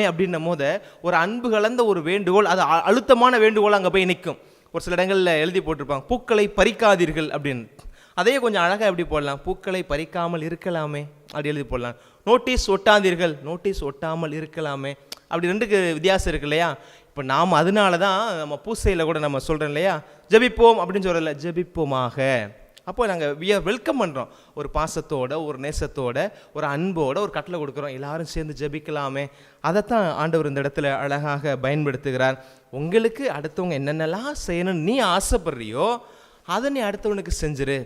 அப்படின்னும் போது ஒரு அன்பு கலந்த ஒரு வேண்டுகோள், அது அழுத்தமான வேண்டுகோள் அங்கே போய் நிற்கும். ஒரு சில இடங்களில் எழுதி போட்டிருப்பாங்க, பூக்களை பறிக்காதீர்கள் அப்படின்னு. அதையே கொஞ்சம் அழகாக எப்படி போடலாம், பூக்களை பறிக்காமல் இருக்கலாமே அப்படி எழுதி போடலாம். நோட்டீஸ் ஒட்டாதீர்கள், நோட்டீஸ் ஒட்டாமல் இருக்கலாமே. அப்படி 2க்கு வித்தியாசம் இருக்கு இல்லையா. இப்போ நாம் அதனால தான் நம்ம பூசையில் கூட நம்ம சொல்கிறோம் இல்லையா, ஜெபிப்போம் அப்படின்னு சொல்கிறதில்ல, ஜெபிப்போமாக அப்போ நாங்கள் வெல்கம் பண்ணுறோம், ஒரு பாசத்தோட, ஒரு நேசத்தோட, ஒரு அன்போட ஒரு கட்டளை கொடுக்குறோம், எல்லாரும் சேர்ந்து ஜெபிக்கலாமே. அதைத்தான் ஆண்டவர் இந்த இடத்துல அழகாக பயன்படுத்துகிறார். உங்களுக்கு அடுத்தவங்க என்னென்னலாம் செய்யணும்னு நீ ஆசைப்படுறியோ அதை நீ அடுத்தவனுக்கு செஞ்சிரு.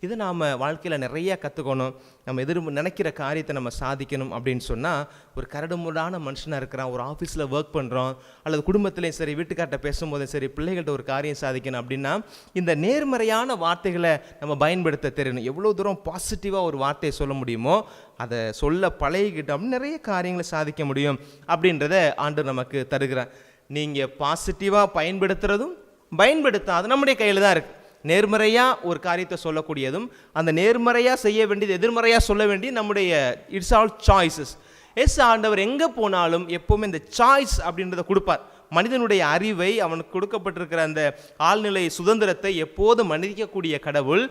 இது நாம் வாழ்க்கையில் நிறைய கற்றுக்கணும். நம்ம நினைக்கிற காரியத்தை நம்ம சாதிக்கணும் அப்படின்னு சொன்னால், ஒரு கரடுமுரடான மனுஷனாக இருக்கிறான், ஒரு ஆஃபீஸில் ஒர்க் பண்ணுறோம், அல்லது குடும்பத்துலேயும் சரி, வீட்டுக்கார்ட்ட பேசும்போதும் சரி, பிள்ளைகள்கிட்ட ஒரு காரியம் சாதிக்கணும் அப்படின்னா இந்த நேர்மறையான வார்த்தைகளை நம்ம பயன்படுத்த தெரியணும். எவ்வளோ தூரம் பாசிட்டிவாக ஒரு வார்த்தையை சொல்ல முடியுமோ அதை சொல்ல பழகிக்கிட்டோம், நிறைய காரியங்களை சாதிக்க முடியும் அப்படின்றத ஆண்டு நமக்கு தருகிறார். நீங்கள் பாசிட்டிவாக பயன்படுத்துகிறதும் பயன்படுத்தாது நம்முடைய கையில் தான் இருக்குது. நேர்மறையாக ஒரு காரியத்தை சொல்லக்கூடியதும், அந்த நேர்மறையாக செய்ய வேண்டியது எதிர்மறையாக சொல்ல வேண்டியது நம்முடைய இட்ஸ் ஆல் சாய்ஸஸ். ஆண்டவர் எங்கே போனாலும் எப்போவுமே இந்த சாய்ஸ் அப்படின்றத கொடுப்பார். மனிதனுடைய அறிவை, அவனுக்கு கொடுக்கப்பட்டிருக்கிற அந்த ஆழ்நிலை சுதந்திரத்தை எப்போதும் மன்னிக்கக்கூடிய கடவுள்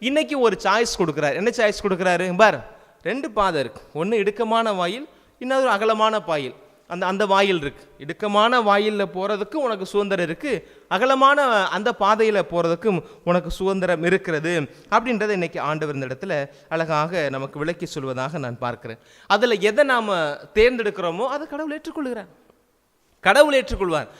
இன்னைக்கு ஒரு சாய்ஸ் கொடுக்குறார். என்ன சாய்ஸ் கொடுக்குறாரு பார்? 2 பாதை இருக்குது. ஒன்று இடுக்கமான வாயில், இன்னொரு அகலமான பாயில். அந்த வாயில் இருக்குது. இடுக்கமான வாயிலில் போகிறதுக்கு உனக்கு சுதந்திரம் இருக்குது, அகலமான அந்த பாதையில் போகிறதுக்கும் உனக்கு சுதந்திரம் இருக்கிறது அப்படின்றத இன்றைக்கி ஆண்டவர் இந்த இடத்துல அழகாக நமக்கு விளக்கி சொல்வதாக நான் பார்க்குறேன். அதில் எதை நாம் தேர்ந்தெடுக்கிறோமோ அதை கடவுள் ஏற்றுக்கொள்கிறார். கடவுள் ஏற்றுக்கொள்வார்.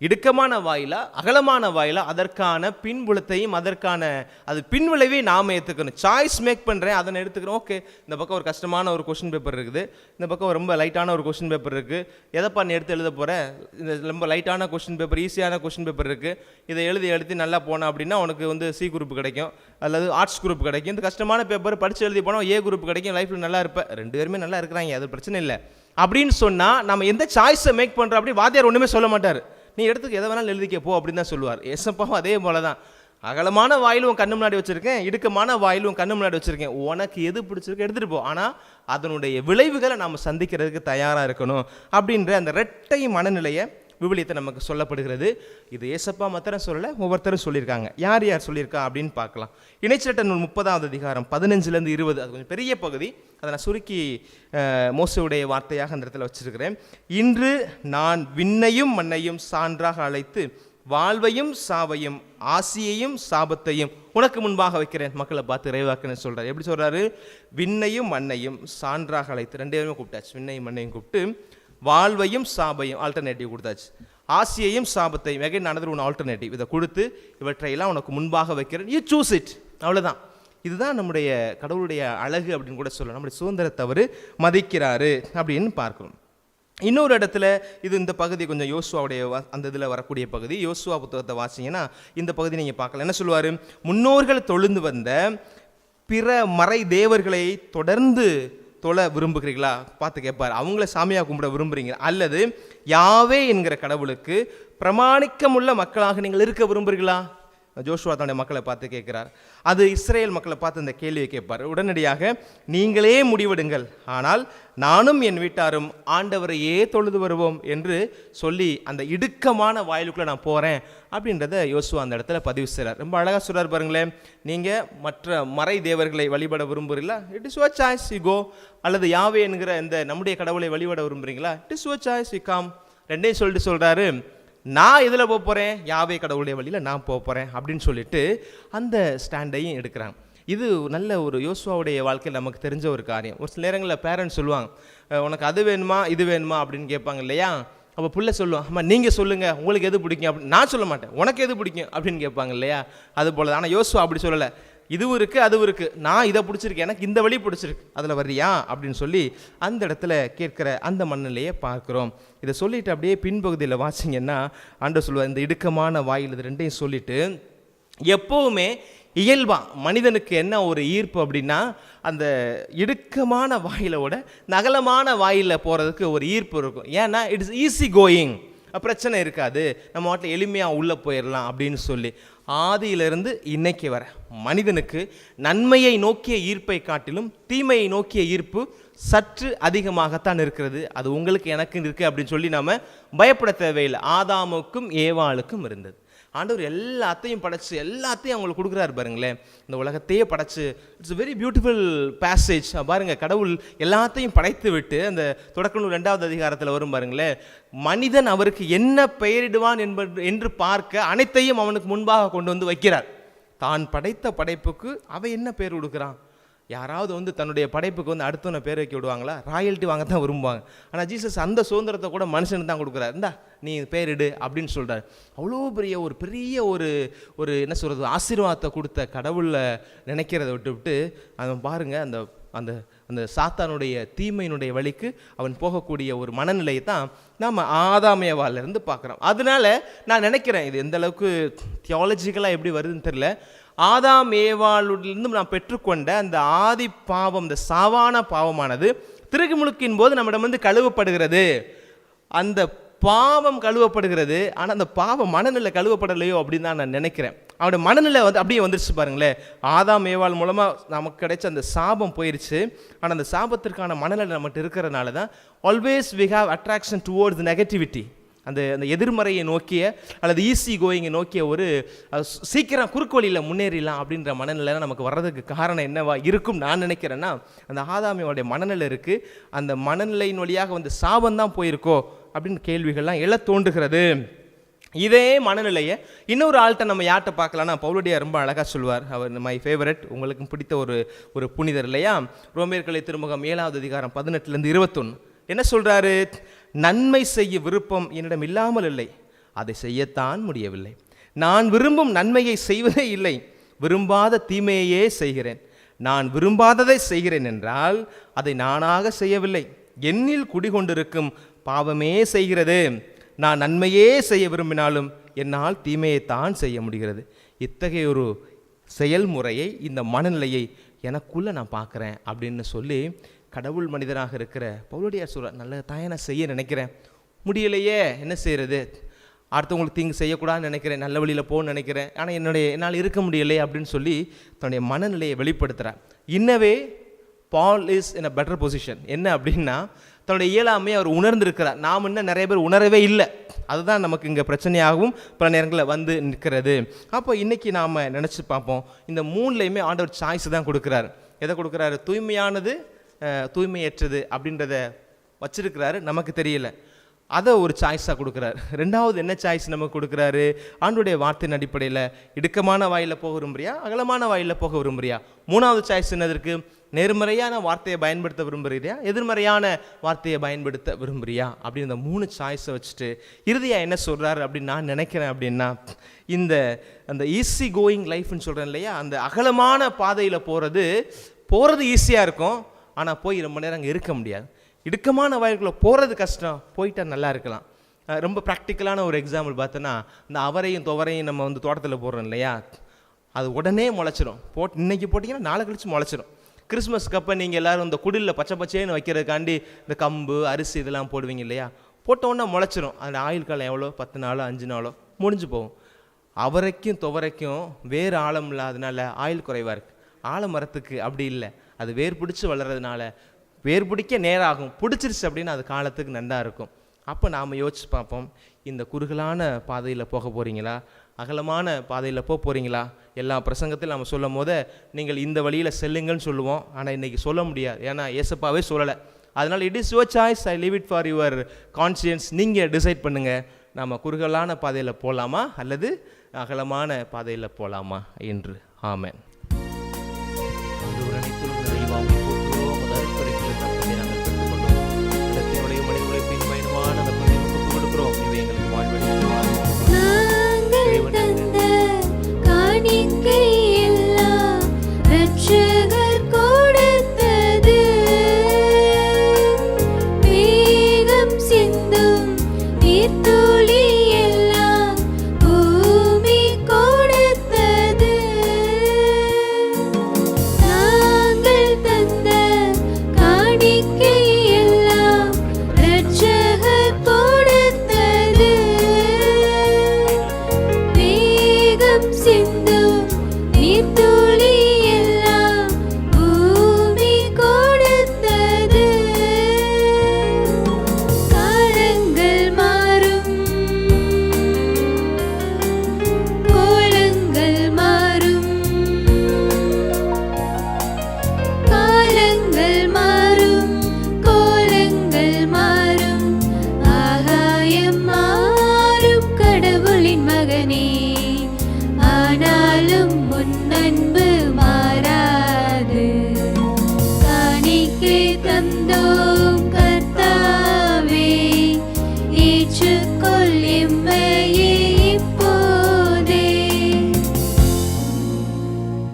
இடுக்கமான வாயிலா அகலமான வாயிலா அதற்கான பின்புலத்தையும் அதற்கான அது பின்விளைவை நாம் ஏற்றுக்கணும். சாய்ஸ் மேக் பண்ணுறேன், அதை நான் எடுத்துக்கிறோம். ஓகே, இந்த பக்கம் ஒரு கஷ்டமான ஒரு கொஸ்டின் பேப்பர் இருக்குது, இந்த பக்கம் ரொம்ப லைட்டான ஒரு கொஸ்டின் பேப்பர் இருக்குது, எதைப்பா நீ எடுத்து எழுத போகிற? இந்த ரொம்ப லைட்டான கொஸ்டின் பேப்பர், ஈஸியான கொஸ்டின் பேப்பர் இருக்குது, இதை எழுதி நல்லா போனோம் அப்படின்னா உனக்கு சி குரூப் கிடைக்கும், அல்லது ஆர்ட்ஸ் குரூப் கிடைக்கும். இந்த கஷ்டமான பேப்பர் படித்து எழுதி போனால் ஏ குரூப் கிடைக்கும், லைஃப்பில் நல்லா இருப்பேன். 2 பேருமே நல்லா இருக்கிறாங்க, அது பிரச்சனை இல்லை அப்படின்னு சொன்னால் நம்ம எந்த சாய்ஸை மேக் பண்ணுறோம் அப்படி வாத்தியார் ஒன்றுமே சொல்ல மாட்டார். நீ எடுத்துக்க, எதை வேணாலும் எழுதிக்க போ அப்படின்னு தான் சொல்லுவார். ஏசப்பாவும் அதே போல தான். அகலமான வாயிலும் கண்ணு முன்னாடி வச்சுருக்கேன், இடுக்கமான வாயிலும் கண்ணு முன்னாடி வச்சுருக்கேன், உனக்கு எது பிடிச்சிருக்கு எடுத்துகிட்டு போ, ஆனால் அதனுடைய விளைவுகளை நாம் சந்திக்கிறதுக்கு தயாராக இருக்கணும் அப்படின்ற அந்த இரட்டை மனநிலையை விவிலியத்தை நமக்கு சொல்லப்படுகிறது. இது ஏசப்பா மாத்திரம் சொல்லலை, ஒவ்வொருத்தரும் சொல்லியிருக்காங்க. யார் யார் சொல்லியிருக்கா அப்படின்னு பார்க்கலாம். இணைச்சட்ட நூல் 30வது அதிகாரம் 15லேருந்து 20, அது கொஞ்சம் பெரிய பகுதி, அதை நான் சுருக்கி மோசேயுடைய வார்த்தையாக அந்த இடத்துல வச்சிருக்கிறேன். இன்று நான் விண்ணையும் மண்ணையும் சான்றாக அழைத்து வாழ்வையும் சாவையும் ஆசியையும் சாபத்தையும் உனக்கு முன்பாக வைக்கிறேன். மக்களை பார்த்து இறைவாக்குன்னு சொல்கிறார். எப்படி சொல்கிறாரு? விண்ணையும் மண்ணையும் சான்றாக அழைத்து, 2 பேருமே கூப்பிட்டாச்சு. விண்ணையும் மண்ணையும் கூப்பிட்டு வாழ்வையும் சாபையும் ஆல்டர்னேட்டிவ் கொடுத்தாச்சு, ஆசியையும் சாபத்தையும் வெகன் அனதர் ஒன் ஆல்டர்னேட்டிவ் இதை கொடுத்து இவற்றையெல்லாம் உனக்கு முன்பாக வைக்கிறேன், யூ சூஸ் இட். அவ்வளோதான். இதுதான் நம்முடைய கடவுளுடைய அழகு அப்படின்னு கூட சொல்லலாம். நம்முடைய சுதந்திரத்தை அவர் மதிக்கிறாரு அப்படின்னு பார்க்கணும். இன்னொரு இடத்துல இது இந்த பகுதி கொஞ்சம் யோசுவாவுடைய அந்த இதில் வரக்கூடிய பகுதி. யோசுவா புத்தகத்தை வாசிங்கன்னா இந்த பகுதி நீங்கள் பார்க்கலாம். என்ன சொல்லுவார்? முன்னோர்கள் தொழுந்து வந்த பிற மறை தேவர்களை தொடர்ந்து தொழ விரும்புகிறீங்களா? பார்த்து கேட்பார். அவங்கள சாமியாக கும்பிட விரும்புகிறீங்க, அல்லது யாவே என்கிற கடவுளுக்கு பிரமாணிக்கமுள்ள மக்களாக நீங்கள் இருக்க விரும்புகிறீங்களா? ஜோஷுவா தன்னுடைய மக்களை பார்த்து கேட்கிறார். அது இஸ்ரேல் மக்களை பார்த்து இந்த கேள்வியை கேட்பார். உடனடியாக நீங்களே முடிவெடுங்கள், ஆனால் நானும் என் வீட்டாரும் ஆண்டவரையே தொழுது வருவோம் என்று சொல்லி அந்த இடுக்கமான வாயிலுக்குள்ளே நான் போகிறேன் அப்படின்றத யோசுவா அந்த இடத்துல பதிவு செய்கிறார். ரொம்ப அழகாக சொல்கிறார் பாருங்களேன். நீங்கள் மற்ற மறை தேவர்களை வழிபட விரும்புகிறீங்களா? It is your choice, you go. அல்லது யாவே என்கிற இந்த நம்முடைய கடவுளை வழிபட விரும்புகிறீங்களா? It is your choice, you come. ரெண்டையும் சொல்லிட்டு சொல்கிறாரு, நான் இதில் போக போகிறேன், யாவே கடவுளுடைய வழியில் நான் போக போகிறேன் அப்படின்னு சொல்லிட்டு அந்த ஸ்டாண்டையும் எடுக்கிறாங்க. இது நல்ல ஒரு யோசுவாவுடைய வாழ்க்கையில் நமக்கு தெரிஞ்ச ஒரு காரியம். ஒரு சில நேரங்களில் பேரண்ட்ஸ் சொல்லுவாங்க, உனக்கு அது வேணுமா இது வேணுமா அப்படின்னு கேட்பாங்க இல்லையா? அப்போ பிள்ளை சொல்லுவான், அம்மா நீங்கள் சொல்லுங்கள் உங்களுக்கு எது பிடிக்கும் அப்படின்னு. நான் சொல்ல மாட்டேன், உனக்கு எது பிடிக்கும் அப்படின்னு கேட்பாங்க இல்லையா? அது போல தான். ஆனால் யோசுவா அப்படி சொல்லலை. இதுவும் இருக்குது அதுவும் இருக்குது, நான் இதை பிடிச்சிருக்கு, எனக்கு இந்த வழி பிடிச்சிருக்கு, அதில் வர்றியா அப்படின்னு சொல்லி அந்த இடத்துல கேட்குற அந்த மண்ணிலையே பார்க்குறோம். இதை சொல்லிவிட்டு அப்படியே பின்பகுதியில் வாசிங்கன்னா ஆண்டவர் சொல்லுவார், இந்த இடுக்கமான வாயில் இது ரெண்டையும் சொல்லிவிட்டு, எப்போவுமே இயல்பாக மனிதனுக்கு என்ன ஒரு ஈர்ப்பு அப்படின்னா, அந்த இடுக்கமான வாயிலோட நகலமான வாயிலில் போகிறதுக்கு ஒரு ஈர்ப்பு இருக்கும். ஏன்னா இட்ஸ் ஈஸி கோயிங், பிரச்சனை இருக்காது, நம்ம வாட்டில் எளிமையாக உள்ளே போயிடலாம் அப்படின்னு சொல்லி. ஆதியிலிருந்து இன்னைக்கு வர மனிதனுக்கு நன்மையை நோக்கிய ஈர்ப்பை காட்டிலும் தீமையை நோக்கிய ஈர்ப்பு சற்று அதிகமாகத்தான் இருக்கிறது. அது உங்களுக்கு எனக்கு இருக்குது அப்படின்னு சொல்லி நாம் பயப்பட தேவையில்லை. ஆதாமுக்கும் ஏவாளுக்கும் இருந்தது. ஆண்டவர் எல்லாத்தையும் படைச்சு எல்லாத்தையும் அவங்களுக்கு கொடுக்குறாரு பாருங்களேன். இந்த உலகத்தையே படைச்சு, இட்ஸ் வெரி பியூட்டிஃபுல் பேசேஜ் பாருங்க. கடவுள் எல்லாத்தையும் படைத்து விட்டு அந்த தொடக்க 2வது அதிகாரத்தில் வரும் பாருங்களேன், மனிதன் அவருக்கு என்ன பெயரிடுவான் என்று பார்க்க அனைத்தையும் அவனுக்கு முன்பாக கொண்டு வந்து வைக்கிறார். தான் படைத்த படைப்புக்கு அவன் என்ன பேர் கொடுக்குறான்? யாராவது வந்து தன்னுடைய படைப்புக்கு வந்து அடுத்தவனை பேர் வைக்க விடுவாங்களா? ராயல்ட்டி வாங்க தான் விரும்புவாங்க. ஆனால் ஜீசஸ் அந்த சுதந்திரத்தை கூட மனுஷனுக்கு தான் கொடுக்குறாரு. இந்தா நீ பேரிடு அப்படின்னு சொல்கிறார். அவ்வளோ பெரிய ஒரு என்ன சொல்கிறது, ஆசீர்வாதத்தை கொடுத்த கடவுளை நினைக்கிறத விட்டு அவன் பாருங்கள் அந்த அந்த அந்த சாத்தானுடைய தீமையினுடைய வழிக்கு அவன் போகக்கூடிய ஒரு மனநிலையை தான் நாம் ஆதாம் ஏவாளிலிருந்து பார்க்குறோம். அதனால நான் நினைக்கிறேன், இது எந்த அளவுக்கு தியாலஜிக்கலாக எப்படி வருதுன்னு தெரியல, ஆதாம் ஏவாளிலிருந்து நாம் பெற்றுக்கொண்ட அந்த ஆதி பாவம், இந்த சாவான பாவமானது திருமுழுக்கின் போது நம்மிடம் வந்து கழுவப்படுகிறது. அந்த பாவம் கழுவப்படுகிறது. ஆனால் அந்த பாவம் மனநிலை கழுவப்படலையோ அப்படின்னு தான் நான் நினைக்கிறேன். அவனுடைய மனநிலை வந்து அப்படியே வந்துருச்சு பாருங்களேன். ஆதாம் ஏவாள் மூலமாக நமக்கு கிடைச்ச அந்த சாபம் போயிடுச்சு. ஆனால் அந்த சாபத்திற்கான மனநிலை நம்மகிட்ட இருக்கிறதுனால தான் always we have attraction towards negativity. அந்த எதிர்மறையை நோக்கிய அல்லது ஈஸி கோயிங்கை நோக்கிய ஒரு சீக்கிரம் குறுக்கு வழியில் முன்னேறிடலாம் அப்படின்ற மனநிலை நமக்கு வர்றதுக்கு காரணம் என்னவா இருக்கும் நான் நினைக்கிறேன்னா, அந்த ஆதாமியோடைய மனநிலை இருக்குது. அந்த மனநிலையின் வழியாக வந்து சாபம் தான் போயிருக்கோ அப்படின்னு கேள்விகள்லாம் எழ தோன்றுகிறது. இதே மனநிலையை இன்னொரு ஆள்கிட்ட நம்ம யார்கிட்ட பார்க்கலாம்னா, பவுலடியார் ரொம்ப அழகாக சொல்வார். அவர் மை ஃபேவரட், உங்களுக்கும் பிடித்த ஒரு புனிதர் இல்லையா? ரோமேயர்களை திருமுகம் 7வது அதிகாரம் 18-21 என்ன சொல்கிறாரு? நன்மை செய்ய விருப்பம் என்னிடம் இல்லாமல் இல்லை, அதை செய்யத்தான் முடியவில்லை. நான் விரும்பும் நன்மையை செய்வதே இல்லை, விரும்பாத தீமையையே செய்கிறேன். நான் விரும்பாததை செய்கிறேன் என்றால் அதை நானாக செய்யவில்லை, என்னில் குடிகொண்டிருக்கும் பாவமே செய்கிறது. நான் நன்மையே செய்ய விரும்பினாலும் என்னால் தீமையைத்தான் செய்ய முடிகிறது. இத்தகைய ஒரு செயல்முறையை, இந்த மனநிலையை எனக்குள்ளே நான் பார்க்குறேன் அப்படின்னு சொல்லி கடவுள் மனிதராக இருக்கிற பவுலடியார் சொல்ற, நல்ல தாயை நான் செய்ய நினைக்கிறேன், முடியலையே, என்ன செய்கிறது? அடுத்தவங்களுக்கு தீங்கு செய்யக்கூடாதுன்னு நினைக்கிறேன், நல்ல வழியில் போகணும்னு நினைக்கிறேன், ஆனால் என்னால் இருக்க முடியலையே அப்படின்னு சொல்லி தன்னுடைய மனநிலையை வெளிப்படுத்துகிறார். இன்னவே Paul is in a better position. என்ன அப்படின்னா, தன்னுடைய இயலாமையை அவர் உணர்ந்திருக்கிறார். நாம் இன்னும் நிறைய பேர் உணரவே இல்லை. அதுதான் நமக்கு இங்கே பிரச்சனையாகவும் பல நேரங்களில் வந்து நிற்கிறது. அப்போ இன்றைக்கி நாம் நினச்சி பார்ப்போம், இந்த மூணுலையுமே ஆண்டவர் சாய்ஸ் தான் கொடுக்குறாரு. எதை கொடுக்குறாரு? தூய்மையானது, தூய்மையற்றது அப்படின்றத வச்சிருக்கிறாரு, நமக்கு தெரியல. அதை ஒரு சாய்ஸாக கொடுக்குறாரு. ரெண்டாவது என்ன சாய்ஸ் நமக்கு கொடுக்குறாரு? ஆண்டோடைய வார்த்தையின் அடிப்படையில் இடுக்கமான வாயில் போக விரும்புறியா, அகலமான வாயில் போக விரும்புறியா? மூணாவது சாய்ஸ் என்னதற்கு? நேர்மறையான வார்த்தையை பயன்படுத்த விரும்புறியா, எதிர்மறையான வார்த்தையை பயன்படுத்த விரும்புறியா அப்படின்னு இந்த 3 சாய்ஸை வச்சுட்டு இறுதியாக என்ன சொல்கிறாரு அப்படின்னு நான் நினைக்கிறேன் அப்படின்னா, அந்த ஈஸி கோயிங் லைஃப்னு சொல்கிறேன் இல்லையா, அந்த அகலமான பாதையில் போகிறது ஈஸியாக இருக்கும், ஆனால் போய் ரொம்ப நேரம் அங்கே இருக்க முடியாது. இடுக்கமான வாய்க்குள்ளே போகிறது கஷ்டம், போயிட்டால் நல்லா இருக்கலாம். ரொம்ப ப்ராக்டிக்கலான ஒரு எக்ஸாம்பிள் பார்த்தோன்னா, இந்த அவரையும் துவரையும் நம்ம வந்து தோட்டத்தில் போடுறோம் இல்லையா, அது உடனே முளைச்சிரும். இன்றைக்கி போட்டிங்கன்னா நாளை கழிச்சு முளைச்சிரும். கிறிஸ்மஸ்க்கு அப்போ நீங்கள் எல்லோரும் இந்த குடிலில் பச்சை பச்சைன்னு வைக்கிறதுக்காண்டி இந்த கம்பு அரிசி இதெல்லாம் போடுவீங்க இல்லையா, போட்டோன்னா முளைச்சிரும். அந்த ஆயுள் காலம் எவ்வளோ? 10 நாளோ 5 நாளோ முடிஞ்சு போகும். அவரைக்கும் துவரைக்கும் வேறு ஆழம் இல்லாததுனால ஆயுள் குறைவாக இருக்குது. ஆலமரத்துக்கு அப்படி இல்லை, அது வேர் பிடிச்சி வளர்கிறதுனால வேர் பிடிக்க நேராகும், பிடிச்சிருச்சு அப்படின்னா அது காலத்துக்கு நன்றாக இருக்கும். அப்போ நாம் யோசிச்சு பார்ப்போம், இந்த குறுகலான பாதையில் போக போகிறீங்களா, அகலமான பாதையில் போகிறீங்களா? எல்லா பிரசங்கத்திலும் நம்ம சொல்லும் போது நீங்கள் இந்த வழியில் செல்லுங்கன்னு சொல்லுவோம், ஆனால் இன்றைக்கி சொல்ல முடியாது, ஏன்னா ஏசப்பாவே சொல்லலை. அதனால் it is your choice, I leave it for your conscious. நீங்கள் டிசைட் பண்ணுங்கள், நம்ம குறுகலான பாதையில் போகலாமா அல்லது அகலமான பாதையில் போகலாமா என்று. ஆமென்.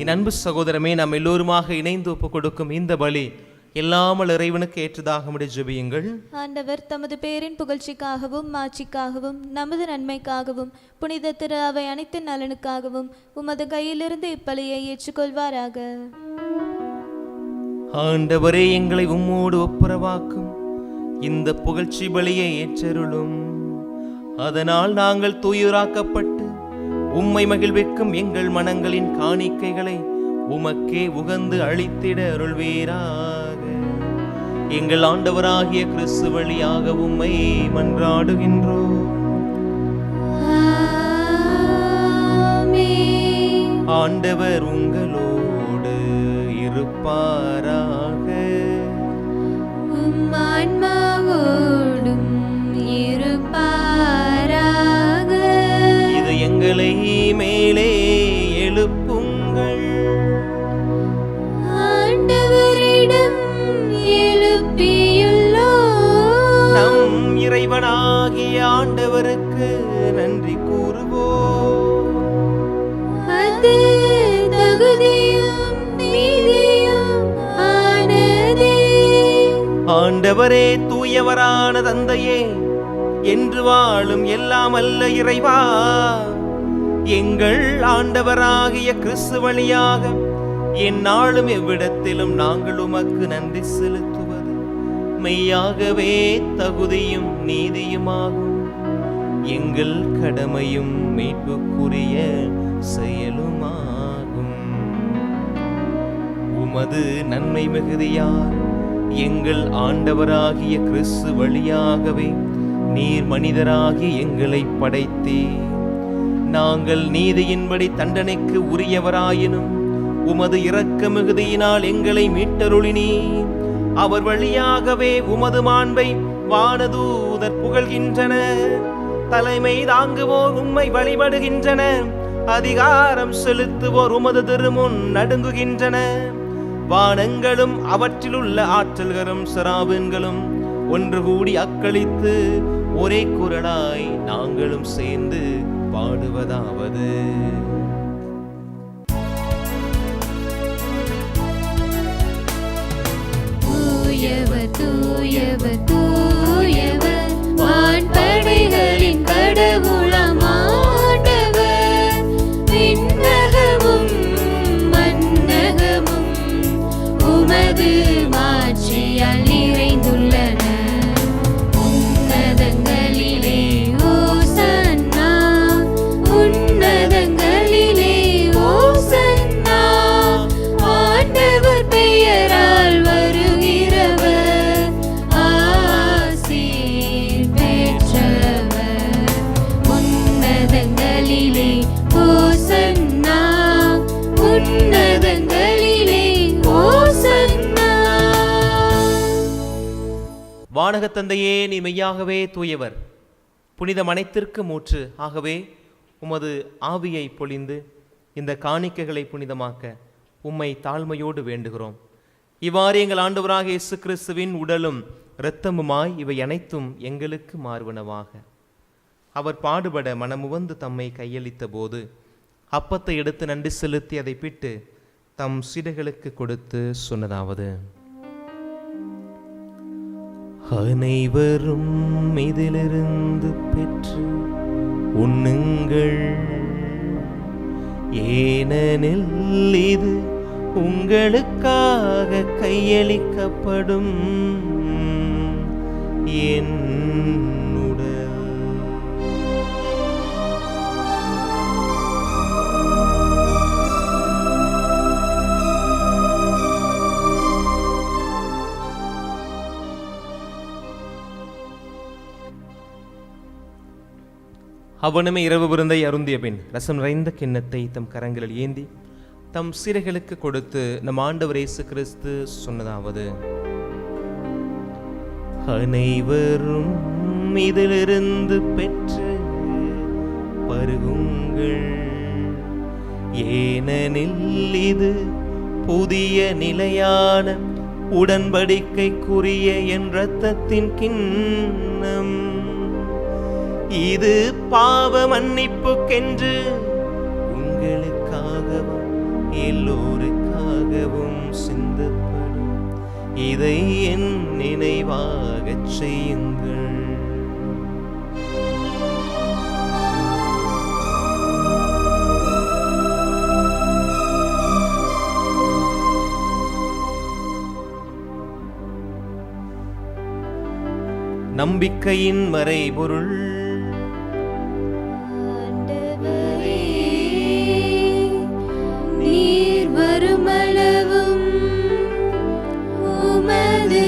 என் அன்பு சகோதரமே, நாம் எல்லோருமாக இணைந்து ஒப்பு கொடுக்கும் இந்த பலி எல்லாமல் இறைவனுக்கு ஏற்றதாக முடி ஜெபியுங்கள். ஆண்டவர் தமது பேரின் புகழ்ச்சிக்காகவும் மாட்சிக்காகவும் நமது நன்மைக்காகவும் புனித திரு அவை அனைத்து நலனுக்காகவும் உமது கையிலிருந்து இப்பலியை ஏற்றுக்கொள்வாராக. ஆண்டவரே, எங்களை உம்மோடு ஒப்புரவாக்கும் இந்த புகழ்ச்சி பலியை ஏற்றருளும். அதனால் நாங்கள் தூயுராக்கப்பட்டு உம்மை மகிழ்விக்கும் எங்கள் மனங்களின் காணிக்கைகளை உமக்கே உகந்து அளித்திட அருள்வீராக. எங்கள் ஆண்டவராகிய கிறிஸ்து வழியாக உம்மை மன்றாடுகின்றோம். ஆண்டவர் உங்களோடு இருப்பாராக. ஆன்மாவோடும் இருப்பாராக. இது எங்களை மேலே எழுப்புங்கள். ஆண்டவரிடம் எழுப்பியுள்ளோம். நம் இறைவனாகிய ஆண்டவருக்கு நன்றி கூறுவோம். அது தகுதியும் நீதியும் ஆனதே. ஆண்டவரே, தூயவரான தந்தையே, என்று வாழும் எல்லாம் அல்ல இறைவா, எங்கள் ஆண்டவராகிய கிறிஸ்து வழியாக எந்நாளும் எவ்விடத்திலும் நாங்கள் உமக்கு நன்றி செலுத்துவது மெய்யாகவே தகுதியும் நீதியுமாகும். எங்கள் கடமையும் மீட்புக்குரிய செயலுமாகும். உமது நன்மை மிகுதியால் எங்கள் ஆண்டவராகிய கிறிஸ்து வழியாகவே நீர் மனிதராகி எங்களை படைத்தே. நாங்கள் நீதியின்படி தண்டனைக்கு உரியவராயினும் உமது இரக்க மிகுதியினால் எங்களை மீட்டருளினீ. அவர் வழியாகவே உமது மாண்பை வானதூதர் புகழ்கின்றனர். தலைமை தாங்குவோர் உம்மை வழிபடுகின்றனர். அதிகாரம் செலுத்துவோர் உமது திருமுன் நடுங்குகின்றனர். வானங்களும் அவற்றிலுள்ள ஆற்றல்களும் சராபன்களும் ஒன்று கூடி அக்களித்து ஒரே குரலாய் நாங்களும் சேர்ந்து பாடுவதாவது: தூயவர் தூயவர் தூயவர் வான்படைகளின் கடவுளாம் ஆண்டவர். விண்ணகமும் மண்ணகமும் உமது மாட்சியால் நிறைந்துள்ளன. உன்னதங்களிலே ஓசன்னா, உன்னதங்களிலே ஓசன்னா. ஆண்டவர் பெயரால் வருகிறவர் ஆசீர் பெற்றவர். உன்னதங்களிலே ஓசன்னா, உன்னதங்களிலே ஓசன்னா. வானகத் தந்தையே, நீ மெய்யாகவே தூயவர், புனிதம் அனைத்திற்கும் ஊற்று. ஆகவே உமது ஆவியை பொழிந்து இந்த காணிக்கைகளை புனிதமாக்க உம்மை தாழ்மையோடு வேண்டுகிறோம். இவ்வாறு எங்கள் ஆண்டவராக இயேசு கிறிஸ்துவின் உடலும் இரத்தமுமாய் இவை அனைத்தும் எங்களுக்கு மாறுவனவாக. அவர் பாடுபட மனமுவந்து தம்மை கையளித்த போது அப்பத்தை எடுத்து நன்றி செலுத்தி அதை பிட்டு தம் சீடர்களுக்கு கொடுத்து சொன்னதாவது: அனைவரும் இதிலிருந்து பெற்று உண்ணுங்கள், ஏனெனில் இது உங்களுக்காக கையளிக்கப்படும் என் உடல். அவனுமே இரவு விருந்தை அருந்திய பின் ரசம் நிறைந்த கிண்ணத்தை தம் கரங்களில் ஏந்தி தம் சீடர்களுக்கு கொடுத்து நம் ஆண்டவர் இயேசு கிறிஸ்து சொன்னதாவது: அனைவரும் இதிலிருந்து பெற்று பருகுங்கள், ஏனெனில் இது புதிய நிலையான உடன்படிக்கைக்குரிய என் இரத்தத்தின் கிண்ணம். இது பாவ மன்னிப்புக்கென்று உங்களுக்காகவும் எல்லோருக்காகவும் சிந்தப்படும். இதை என் நினைவாகச் செய்யுங்கள். நம்பிக்கையின் மறைபொருள். ஆண்டவரே, நீர் வருமளவும் உமது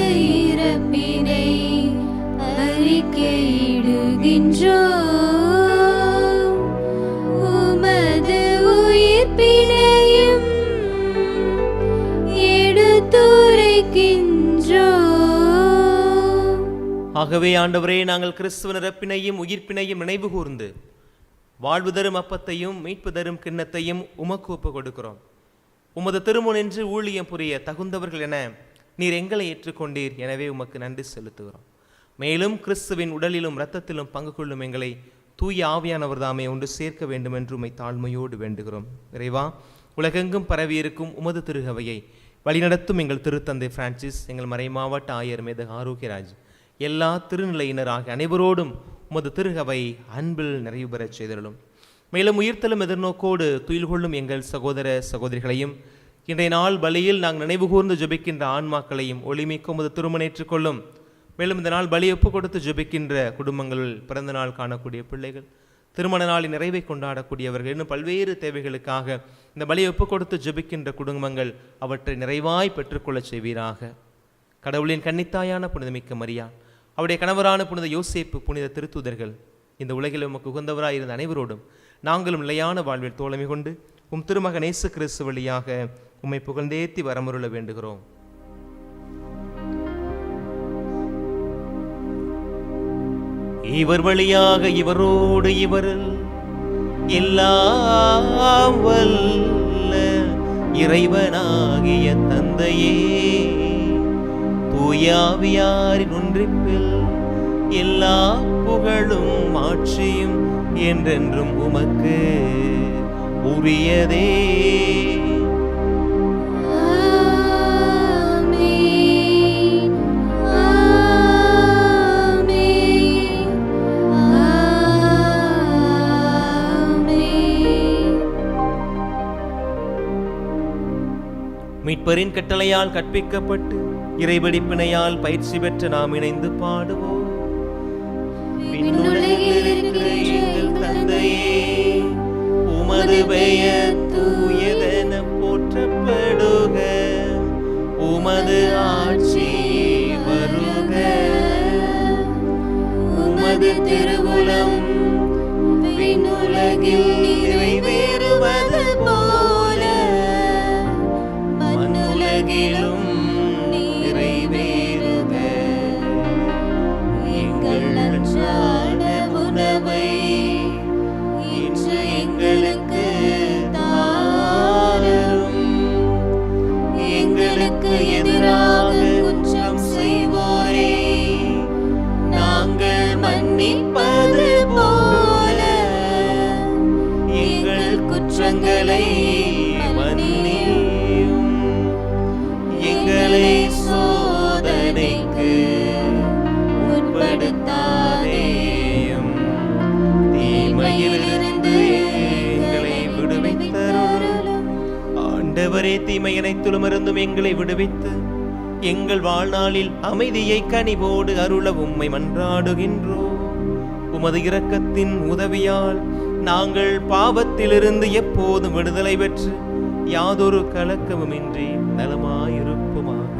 இறப்பினை அறிக்கையிடுகின்றோம், உமது உயிர்ப்பினையும் எடுத்துரைக்கின்றோம். ஆகவே ஆண்டவரே, நாங்கள் கிறிஸ்துவின் இறப்பினையும் உயிர்ப்பினையும் நினைவு கூர்ந்து வாழ்வு தரும் அப்பத்தையும் மீட்பு தரும் கிண்ணத்தையும் உமக்கு ஒப்புக் கொடுக்கிறோம். உமது திருமுன் என்று ஊழியம் புரிய தகுந்தவர்கள் என நீர் எங்களை ஏற்றுக்கொண்டீர். எனவே உமக்கு நன்றி செலுத்துகிறோம். மேலும் கிறிஸ்துவின் உடலிலும் இரத்தத்திலும் பங்கு கொள்ளும் எங்களை தூய ஆவியானவர் தாமே ஒன்று சேர்க்க வேண்டும் என்று உம்மை தாழ்மையோடு வேண்டுகிறோம். இறைவா, உலகெங்கும் பரவியிருக்கும் உமது திருகவையை வழிநடத்தும் எங்கள் திருத்தந்தை பிரான்சிஸ், எங்கள் மறைமாவட்ட ஆயர் மேதக ஆரோக்கியராஜ், எல்லா திருநிலையினராக அனைவரோடும் உமது திருகவை அன்பில் நிறைவு பெறச் செய்தருளும். மேலும் உயிர்த்தலும் எதிர்நோக்கோடு துயில் கொள்ளும் எங்கள் சகோதர சகோதரிகளையும் இன்றைய நாள் பலியில் நாங்கள் நினைவு கூர்ந்து ஜெபிக்கின்ற ஆன்மாக்களையும் ஒளிமிக்க உமது திருமணேற்றுக் கொள்ளும். மேலும் இந்த நாள் பலி ஒப்பு கொடுத்து ஜெபிக்கின்ற குடும்பங்களில் பிறந்த நாள் காணக்கூடிய பிள்ளைகள், திருமண நாளின் நிறைவை கொண்டாடக்கூடியவர்கள், இன்னும் பல்வேறு தேவைகளுக்காக இந்த பலியை ஒப்பு கொடுத்து ஜெபிக்கின்ற குடும்பங்கள் அவற்றை நிறைவாய் பெற்றுக்கொள்ளச் செய்வீராக. கடவுளின் கன்னித்தாயான புனிதமிக்க மரியா, அவருடைய கணவரான புனித யோசேப்பு, புனித திருத்தூதர்கள், இந்த உலகில் உமக்கு உகந்தவராய் இருந்த அனைவரோடும் நாங்களும் நிலையான வாழ்வில் தோழமை கொண்டு உம் திருமகன் இயேசு கிறிஸ்து வழியாக உம்மை புகழ்ந்தேத்தி வரமருள வேண்டுகிறோம். இவர் வழியாக இவரோடு இவரில் எல்லாம் வல்ல இறைவனாகிய தந்தையே, தூய ஆவியாரின் ஒன்றிப்பில் எல்லா புகழும் ஆட்சியும் என்றென்றும் உமக்கு உரியதே. ஆமென், ஆமென், ஆமென். மீட்பரின் கட்டளையால் கற்பிக்கப்பட்டு இறைவடிப்பினையால் பயிற்சி பெற்ற நாம் இணைந்து பாடுவோம். விண்ணுலகில் இருக்கிற எங்கள் தந்தையே, உமது பெயர் தூயதென போற்றப்படுக, உமது ஆட்சி வருக, உமது திருவுளம் விண்ணுலகில் நிறைவேறுவது போல மண்ணுலகிலும் நிறைவேறுக. எங்கள் அன்றாட உணவை இன்று எங்களுக்கு தாரும், எங்களுக்கு எதிராக குற்றம் செய்வோரை நாங்கள் மன்னிப்பது போல எங்கள் குற்றங்களை மன்னியும், எங்களை சோதனைக்கு உட்படுத்தாதேயும், தீமையிலிருந்து எங்களை விடுவித்தருளும். ஆண்டவரே, தீமை அனைத்திலும் இருந்தும் எங்களை விடுவித்து எங்கள் வாழ்நாளில் அமைதியை கனிவோடு அருள உம்மை மன்றாடுகின்றோம். உமது இரக்கத்தின் உதவியால் நாங்கள் பாவத்திலிருந்து எப்போதும் விடுதலை பெற்று யாதொரு கலக்கமுமின்றி நலமாயிருப்போமாக.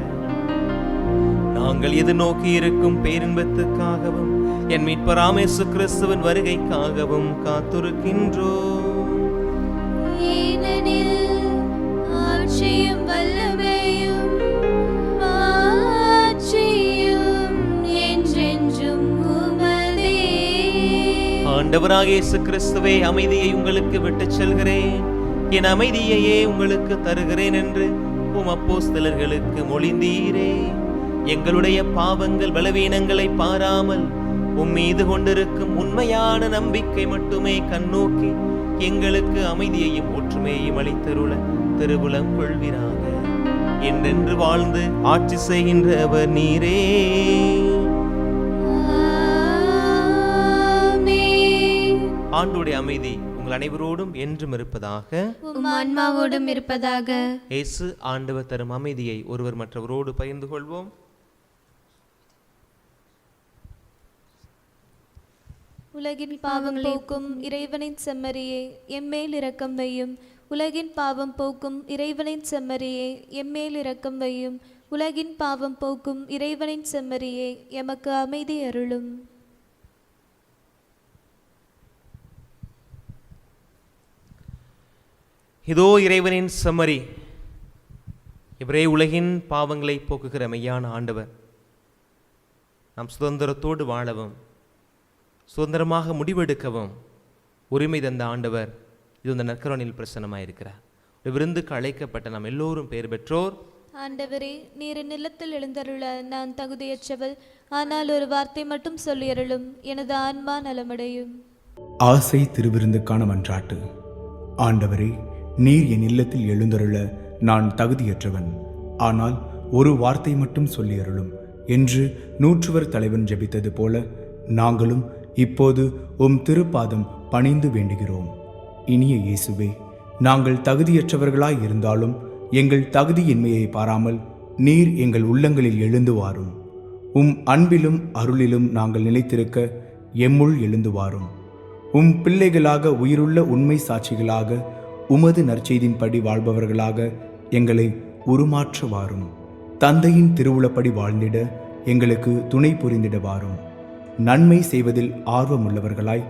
நாங்கள் எதிர்நோக்கி இருக்கும் பேரின்பத்துக்காகவும் என் மீட்பராம் இயேசு கிறிஸ்துவின் வருகைக்காகவும் காத்திருக்கின்றோம். ஏனெனில் ஆட்சியும் வல்லமையும் மாட்சியும் என்றென்றும் உமதே. ஆண்டவராகிய இயேசு கிறிஸ்துவே, அமைதியை உங்களுக்கு விட்டுச் செல்கிறேன், என் அமைதியையே உங்களுக்கு தருகிறேன் என்று உம் அப்போஸ்தலர்களுக்கு மொழிந்தீரே. எங்களுடைய பாவங்கள் பலவீனங்களை பாராமல் உம் மீது கொண்டிருக்கும் உண்மையான நம்பிக்கை மட்டுமே கண்ணோக்கி எங்களுக்கு அமைதியையும் ஒற்றுமையையும் அளித்தருள திருவுளம் கொள்வீராக. என்றென்று வாழ்ந்து ஆட்சி செய்கின்றவர் நீரே. ஆமென். ஆண்டவருடைய அமைதி உங்கள் அனைவரோடும் என்றும் இருப்பதாக. உம் ஆன்மாவோடும் இருப்பதாக. இயேசு ஆண்டவர் தரும் அமைதியை ஒருவர் மற்றவரோடு பகிர்ந்து கொள்வோம். உலகின் பாவம் போக்கும் இறைவனின் செம்மறியே எம்மேல் இரக்கம் வையும். உலகின் பாவம் போக்கும் இறைவனின் செம்மறியே எம்மேல் இரக்கம் வையும். உலகின் பாவம் போக்கும் இறைவனின் செம்மறியே எமக்கு அமைதி அருளும். இதோ இறைவனின் செம்மறி, இவரே உலகின் பாவங்களை போக்குகிற மெய்யான ஆண்டவர். நாம் சுதந்திரத்தோடு வாழவும் சுதந்திரமாக முடிவெடுக்கவும் உரிமை தந்த ஆண்டவர் இது இந்த நற்கருணையில் பிரசன்னமாயிருக்கிறார். ஒரு விருந்துக்கு அழைக்கப்பட்ட நாம் எல்லோரும் பெயர் பெற்றோர். ஆண்டவரே, நீர் நிலத்தில் எழுந்தருள நான் தகுதியற்றவள். ஆனால் ஒரு வார்த்தை மட்டும் சொல்லியருளும், எனது ஆன்மா நலமடையும். ஆசை திருவிருந்துக்கான மன்றாட்டு. ஆண்டவரே, நீர் என் இல்லத்தில் எழுந்தருள நான் தகுதியற்றவன். ஆனால் ஒரு வார்த்தை மட்டும் சொல்லியருளும் என்று நூற்றுவர் தலைவன் ஜெபித்தது போல நாங்களும் இப்போது உம் திருப்பாதம் பணிந்து வேண்டுகிறோம். இனிய இயேசுவே, நாங்கள் தகுதியற்றவர்களாய் இருந்தாலும் எங்கள் தகுதியின்மையை பாராமல் நீர் எங்கள் உள்ளங்களில் எழுந்து வாரும். உம் அன்பிலும் அருளிலும் நாங்கள் நிலைத்திருக்க எம்முள் எழுந்து வாரும். உம் பிள்ளைகளாக உயிருள்ள உண்மை சாட்சிகளாக உமது நற்செய்தின்படி வாழ்பவர்களாக எங்களை உருமாற்ற வாரும். தந்தையின் திருவுளப்படி வாழ்ந்திட எங்களுக்கு துணை புரிந்திட வாரும். நன்மை செய்வதில் ஆர்வமுள்ளவர்களாய்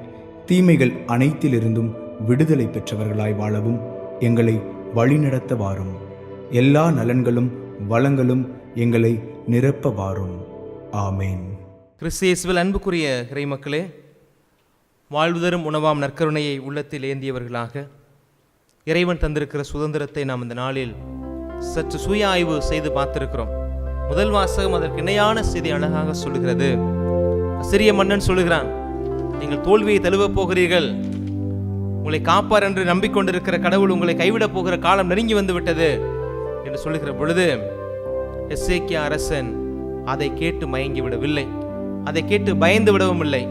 தீமைகள் அனைத்திலிருந்தும் விடுதலை பெற்றவர்களாய் வாழவும் எங்களை வழிநடத்த வாரும். எல்லா நலன்களும் வளங்களும் எங்களை நிரப்ப வாரும். ஆமேன். கிறிஸ்து அன்புக்குரிய இறைமக்களே, வாழ்வு தரும் உணவாம் நற்கருணையை உள்ளத்தில் ஏந்தியவர்களாக இறைவன் தந்திருக்கிற சுதந்திரத்தை நாம் இந்த நாளில் சற்று சுய ஆய்வு செய்து பார்த்திருக்கிறோம். முதல் வாசகம் அதற்கு இணையான செய்தி அழகாக சொல்லுகிறது. அசிரிய மன்னன் சொல்லுகிறான், நீங்கள் தோல்வியை தழுவப் போகிறீர்கள். உங்களை காப்பார் என்று நம்பிக்கொண்டிருக்கிற கடவுள் உங்களை கைவிடப் போகிற காலம் நெருங்கி வந்து விட்டது என்று சொல்லுகிற பொழுது எசேக்கியா அரசன் அதை கேட்டு மயங்கி விடவில்லை, அதை கேட்டு பயந்து விடவும் இல்லை.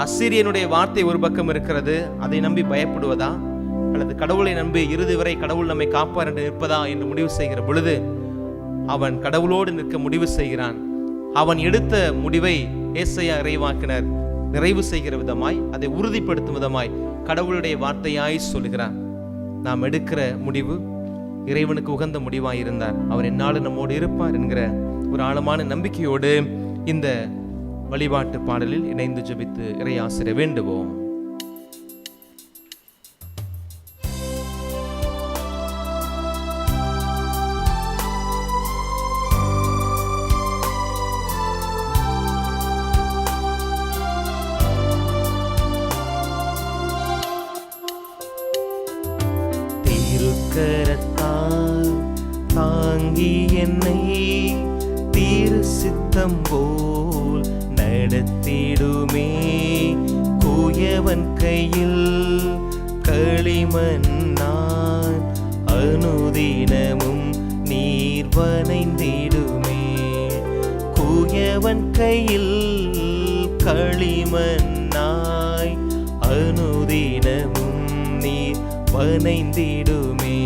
அசிரியனுடைய வார்த்தை ஒரு பக்கம் இருக்கிறது, அதை நம்பி பயப்படுவதா அல்லது கடவுளை நம்பி இறுதி வரை கடவுள் நம்மை காப்பார் என்று நிற்பதா என்று முடிவு செய்கிற பொழுது அவன் கடவுளோடு நிற்க முடிவு செய்கிறான். அவன் எடுத்த முடிவை ஏசாயா இறைவாக்கினர் நிறைவு செய்கிற விதமாய், அதை உறுதிப்படுத்தும் விதமாய் கடவுளுடைய வார்த்தையாய் சொல்லுகிறான். நாம் எடுக்கிற முடிவு இறைவனுக்கு உகந்த முடிவாய் இருந்தார் அவர் என்னாலும் நம்மோடு இருப்பார் என்கிற ஒரு ஆழமான நம்பிக்கையோடு இந்த வழிபாட்டு பாடலில் இணைந்து ஜெபித்து இறை ஆசிரிய வேண்டுவோம். கரத்தால் தாங்கி என்னை தீரு சித்தம் போல் நடத்திடுமே. கூயவன் கையில் களிமண் நான் அனுதினமும் நீர் வனைந்திடுமே. கூயவன் கையில் களிமண் நாய் அனுதினமும் நீர் வனைந்திடுமே.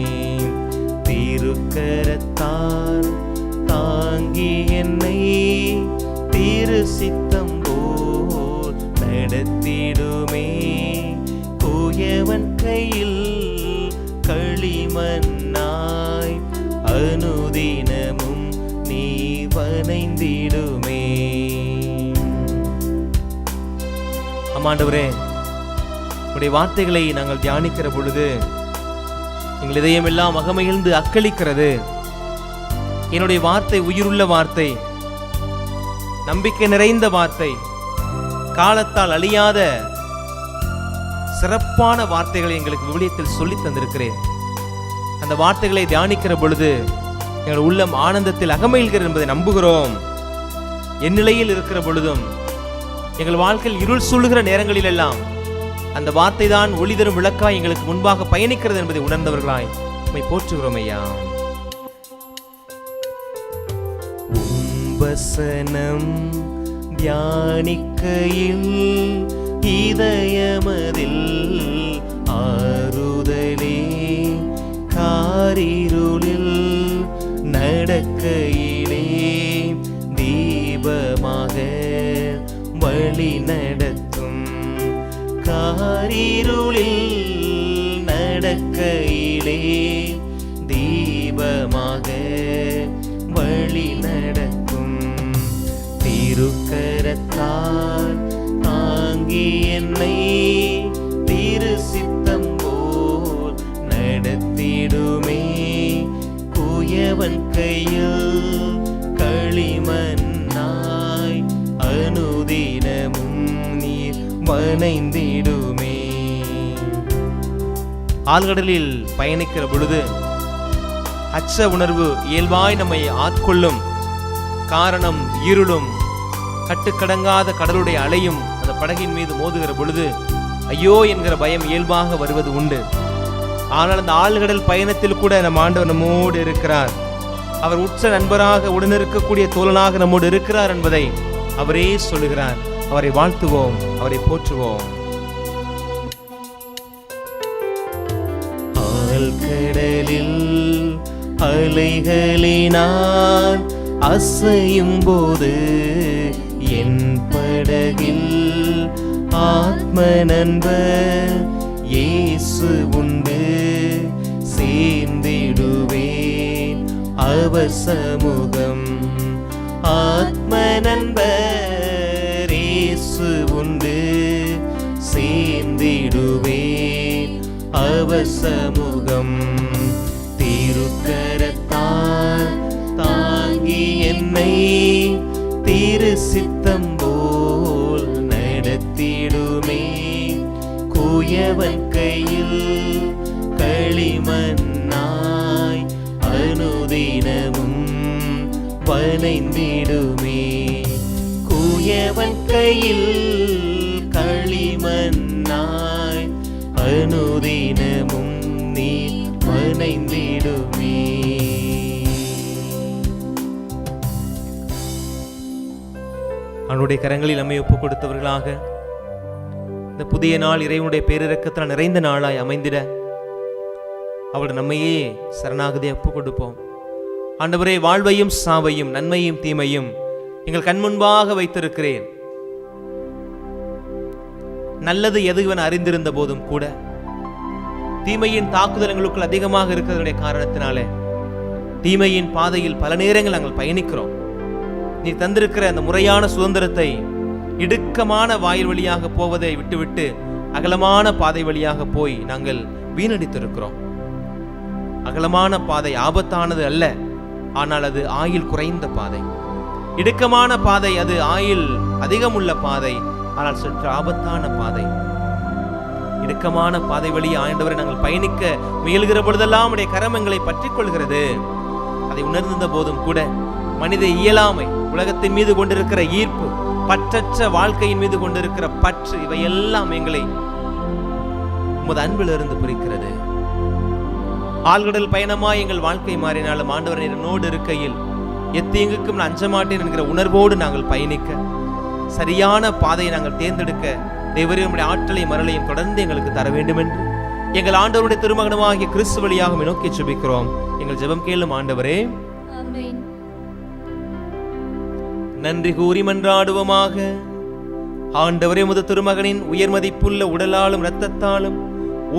திருக்கரத்தால் தாங்கி என்னை தீரு சித்தம் போல் நடத்திடுமே. கூயவன் கையில் களிமண்ணாய் அனுதினமும் நீ வனைந்திடுமே. ஆமாண்டவரே, உடைய வார்த்தைகளை நாங்கள் தியானிக்கிற பொழுது எங்கள் இதயம் எல்லாம் அகமகிழ்ந்து அக்களிக்கிறது. என்னுடைய வார்த்தை உயிருள்ள வார்த்தை, நம்பிக்கை நிறைந்த வார்த்தை, காலத்தால் அழியாத சிறப்பான வார்த்தைகளை எங்களுக்கு விவிலியத்தில் சொல்லி தந்திருக்கிறேன். அந்த வார்த்தைகளை தியானிக்கிற பொழுது எங்கள் உள்ளம் ஆனந்தத்தில் அகமகிழ்கிறது என்பதை நம்புகிறோம். என் நிலையில் இருக்கிற பொழுதும் எங்கள் வாழ்க்கையில் இருள் சூழுகிற நேரங்களிலெல்லாம் அந்த வார்த்தை தான் ஒளி தரும் விளக்காய் எங்களுக்கு முன்பாக பயணிக்கிறது என்பதை உணர்ந்தவர்களாய் உம்மை போற்றுகிறோம் ஐயா. வசனம் தியானிக்கையில் இதயமதில் ஆறுதலே, காரிருளில் நடக்கையிலே தீபமாக வழி நடத்தும், காரிருளில் நடக்கையிலே தீபமாக வழி நடக்கும், திருக்கரத்தால் தாங்கி என்னை திரு சித்தம் போல் நடத்திடுமே, குயவன் கையில் களிமண்ணாய் அனுதினமும் நீர் வனைந்திடுமே. ஆழ்கடலில் பயணிக்கிற பொழுது அச்ச உணர்வு இயல்பாய் நம்மை ஆட்கொள்ளும். காரணம் இருளும் கட்டுக்கடங்காத கடலுடைய அலையும் அந்த படகின் மீது மோதுகிற பொழுது ஐயோ என்கிற பயம் இயல்பாக வருவது உண்டு. ஆனால் அந்த ஆழ்கடல் பயணத்தில் கூட நம் ஆண்டவர் நம்மோடு இருக்கிறார். அவர் உற்ற நண்பராக, உடனிருக்கக்கூடிய தோழனாக நம்மோடு இருக்கிறார் என்பதை அவரே சொல்லுகிறார். அவரை வாழ்த்துவோம், அவரை போற்றுவோம். ஆழ்கடலில் அலைகளினால் அசையும் போது என் படகில் ஆத்ம நண்பர் இயேசு உண்டு, சேர்ந்திடுவேன் அவர் சமூகம். ஆத்ம நண்பர் இயேசு உண்டு, சேர்ந்திடுவேன் அவர் சமூகம். திருக்கரத்தால் தாங்கி என்னை திரு சித்தம் போல் நடத்திடுமே, குயவன் கையில் களிமண்ணாய் அனுதினமும் வனைந்திடுமே, குயவன் கையில் களிமண்ணாய் அனுதினமும் நீ வனைந்திடுமே. அவனுடைய கரங்களில் நம்மை ஒப்புக் கொடுத்தவர்களாக இந்த புதிய நாள் இறைவனுடைய பேரிரக்கத்தால் நிறைந்த நாளாய் அமைந்திட அவருடைய நம்மையே சரணாகதியை ஒப்புக் கொடுப்போம். ஆண்டவரே, வாழ்வையும் சாவையும் நன்மையும் தீமையும் எங்கள் கண் முன்பாக வைத்திருக்கிறேன். நல்லது எதுவென அறிந்திருந்த போதும் கூட தீமையின் தாக்குதல் எங்களுக்குள் அதிகமாக இருக்கிறதுடைய காரணத்தினாலே தீமையின் பாதையில் பல நேரங்கள் நாங்கள் பயணிக்கிறோம். நீ தந்திருக்கிற அந்த முறையான சுதந்திரத்தை இடுக்கமான வாயில் வழியாக போவதை விட்டுவிட்டு அகலமான பாதை வழியாக போய் நாங்கள் வீணடித்திருக்கிறோம். அகலமான பாதை ஆபத்தானது அல்ல, ஆனால் அது ஆயுள் குறைந்த பாதை. இடுக்கமான பாதை அது ஆயுள் அதிகம் உள்ள பாதை, ஆனால் சற்று ஆபத்தான பாதை. இடுக்கமான பாதை வழி ஆண்டவரை நாங்கள் பயணிக்க முயல்கிற பொழுதெல்லாம் உடைய கரம் எங்களை பற்றிக் கொள்கிறது. அதை உணர்ந்த போதும் கூட மனித இயலாமை, உலகத்தின் மீது கொண்டிருக்கிற ஈர்ப்பு, பற்றற்ற வாழ்க்கையின் மீது கொண்டிருக்கிற பற்று, இவையெல்லாம் எங்களை உமது அன்பிலிருந்து பிரிக்கிறது. ஆழ்கடல் பயணமாய் எங்கள் வாழ்க்கை மாறினாலும் ஆண்டவர் என்னோடு இருக்கையில் எத்தீங்குக்கும் நான் அஞ்ச மாட்டேன் என்கிற உணர்வோடு நாங்கள் பயணிக்க, சரியான பாதையை நாங்கள் தேர்ந்தெடுக்க தேவரே உம்முடைய ஆற்றலையும் மரலையும் தொடர்ந்து எங்களுக்கு தர வேண்டும் என்று எங்கள் ஆண்டவருடைய திருமகனமாகிய கிறிஸ்து வழியாக நோக்கி ஜெபிக்கிறோம். எங்கள் ஜெபம் கேளும் ஆண்டவரே. ஆமென். நன்றி கூறி மன்றாடுவோமாக. ஆண்டவரே, உமது திருமகனின் உயர்மதிப்புள்ள உடலாலும் இரத்தத்தாலும்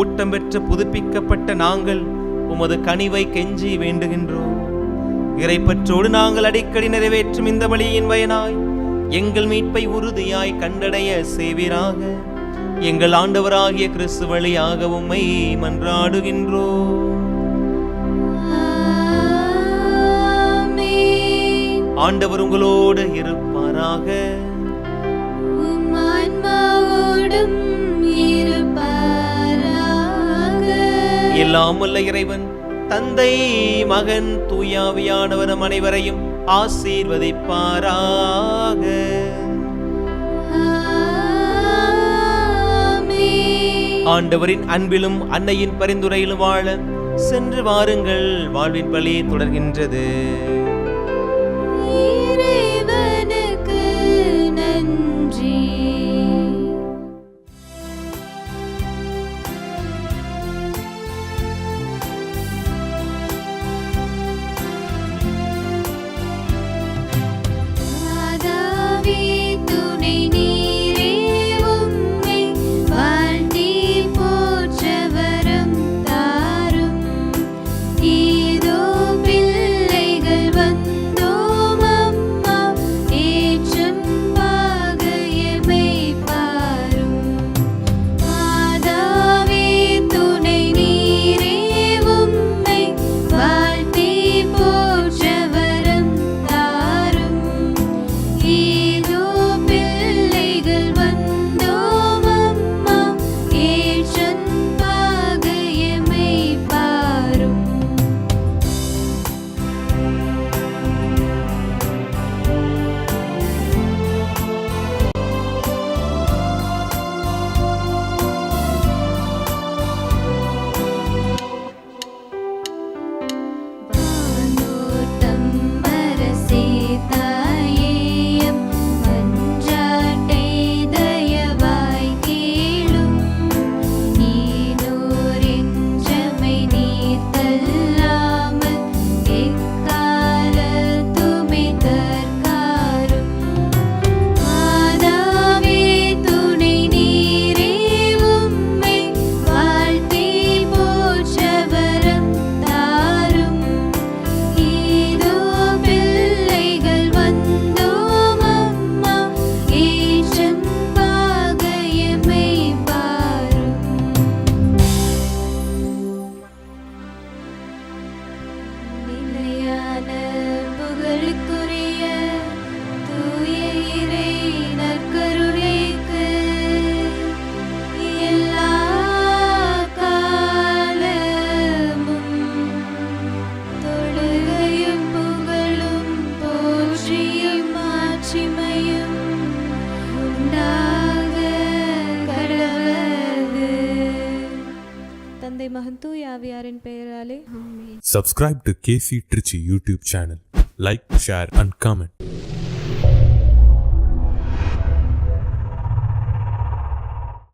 ஊட்டம் பெற்று புதுப்பிக்கப்பட்ட நாங்கள் உமது கனிவை கெஞ்சி வேண்டுகின்றோம். இறைப்பற்றோடு நாங்கள் அடிக்கடி நிறைவேற்றும் இந்த வழியின் பயனாய் எங்கள் மீட்பை உறுதியாய் கண்டடைய செய்வீராக. எங்கள் ஆண்டவராகிய கிறிஸ்து வழியாக உம்மை மன்றாடுகின்றோம். ஆண்டவர் உங்களோடு இருப்பாராக. உம் ஆன்மாவோடும் இருப்பாராக. எல்லாம் வல்ல இறைவன் தந்தை, மகன், தூயாவியானவர் நம் அனைவரையும் ஆசீர்வதிப்பாராக. ஆண்டவரின் அன்பிலும் அன்னையின் பரிந்துரையிலும் வாழ சென்று வாருங்கள், வாழ்வின் பலி தொடர்கின்றது. இறைவனுக்கு நன்றி. மாதாவே துணை நீரே உம்மை வாழ்த்தி போற்ற வரம் தாரும். இதோ பிள்ளைகள் வந்தோம் அம்மா, ஏற்றம் பாகையமை பாரும். மாதாவே துணை நீரே உம்மை வாழ்த்தி போற்ற வரம் தாரும். இதோ பிள்ளைகள் வந்தோம் அம்மா, ஏற்றம் பாகையமை பாரும். வானோர்தம் அரசே தாயேயம், மன்றாட்டை தயவாய் கேளும். நீனோரென்றமை நீர் தள்ளாமல், எக்காலத்துமே தற்காரும். மாதாவே துணை நீரே உம்மை வாழ்த்தி போற்ற வரம் தாரும். இதோ பிள்ளைகள் வந்தோம் அம்மா, ஏற்றம் பாகையமை பாரும். நிலையான புகழுக்குரிய தூய இறை நற்கருணைக்கு எல்லா காலமும் தொழுகையும் புகழும் போற்றியும் மாட்சிமையும் உண்டாக கடவது. தந்தை மகன் தூய ஆவியாரின் பெயராலே ஆமென். Subscribe to KC Trichy YouTube channel. Like, share and comment.